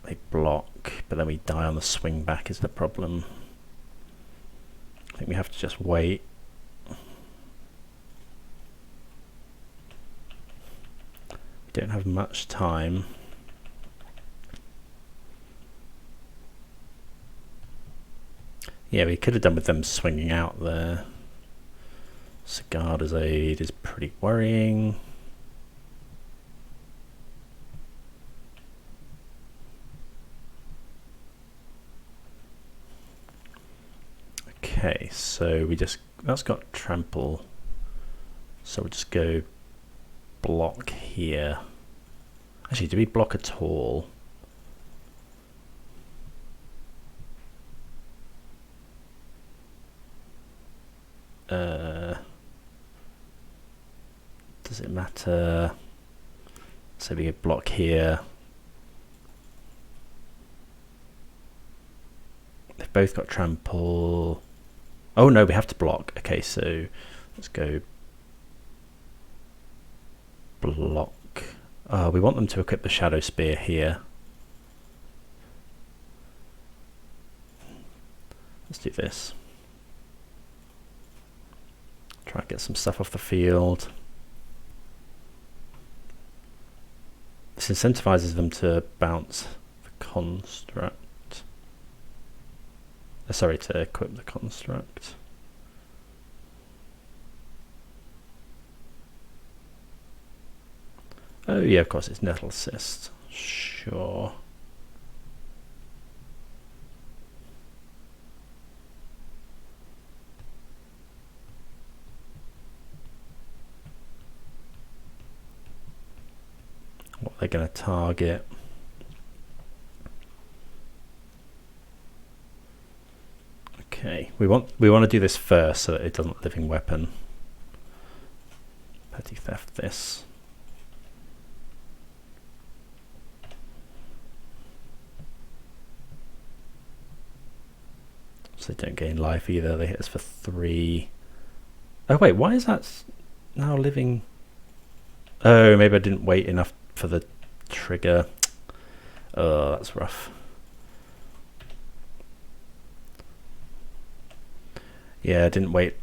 They block, but then we die on the swing back is the problem. I think we have to just wait. We don't have much time. Yeah, we could have done with them swinging out there. Sigarda's Aid is pretty worrying. Okay, so that's got trample, so we'll just go block here. Actually, do we block at all? Does it matter? So we could block here. They've both got trample. Oh no, we have to block. Okay, so let's go block. We want them to equip the Shadow Spear here. Let's do this. Try and get some stuff off the field. This incentivizes them to bounce the construct. Sorry, to equip the construct. Oh yeah, of course, it's Nettle Assist. Sure. What they're going to target. Okay, we want to do this first so that it doesn't living weapon. Petty theft this. So they don't gain life either. They hit us for 3. Oh wait, why is that now living? Oh, maybe I didn't wait enough for the trigger. Oh, that's rough. Yeah, I didn't wait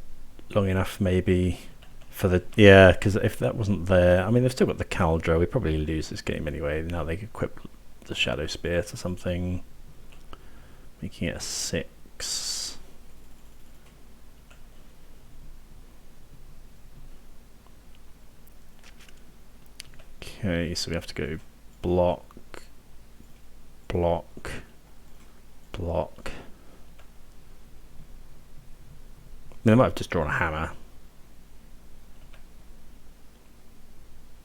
long enough maybe for the... Yeah, because if that wasn't there... I mean, they've still got the Caldra. We probably lose this game anyway. Now they could equip the Shadow Spear to something, making it a 6. Okay, so we have to go block, block, block. I mean, they might have just drawn a hammer.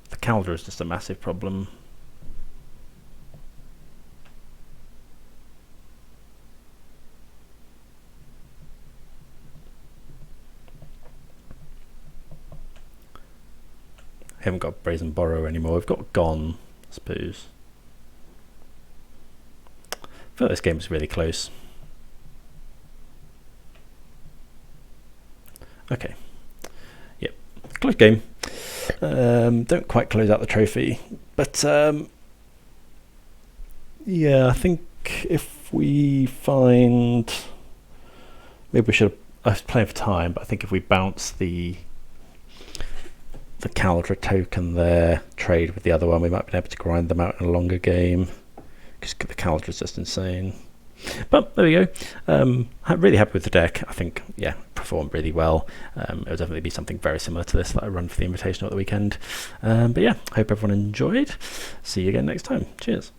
The Caldra is just a massive problem. Haven't got Brazen Borrower anymore. We've got Gone, I suppose. I feel this game was really close. Okay. Yep. Close game. Don't quite close out the trophy, but yeah, I think if we find, maybe we should. I was playing for time, but I think if we bounce the Caldra token there, trade with the other one, we might be able to grind them out in a longer game, because the Caldra is just insane. But there we go. I'm really happy with the deck. I think, yeah, performed really well. It'll definitely be something very similar to this that I run for the Invitational at the weekend. But yeah, hope everyone enjoyed. See you again next time. Cheers.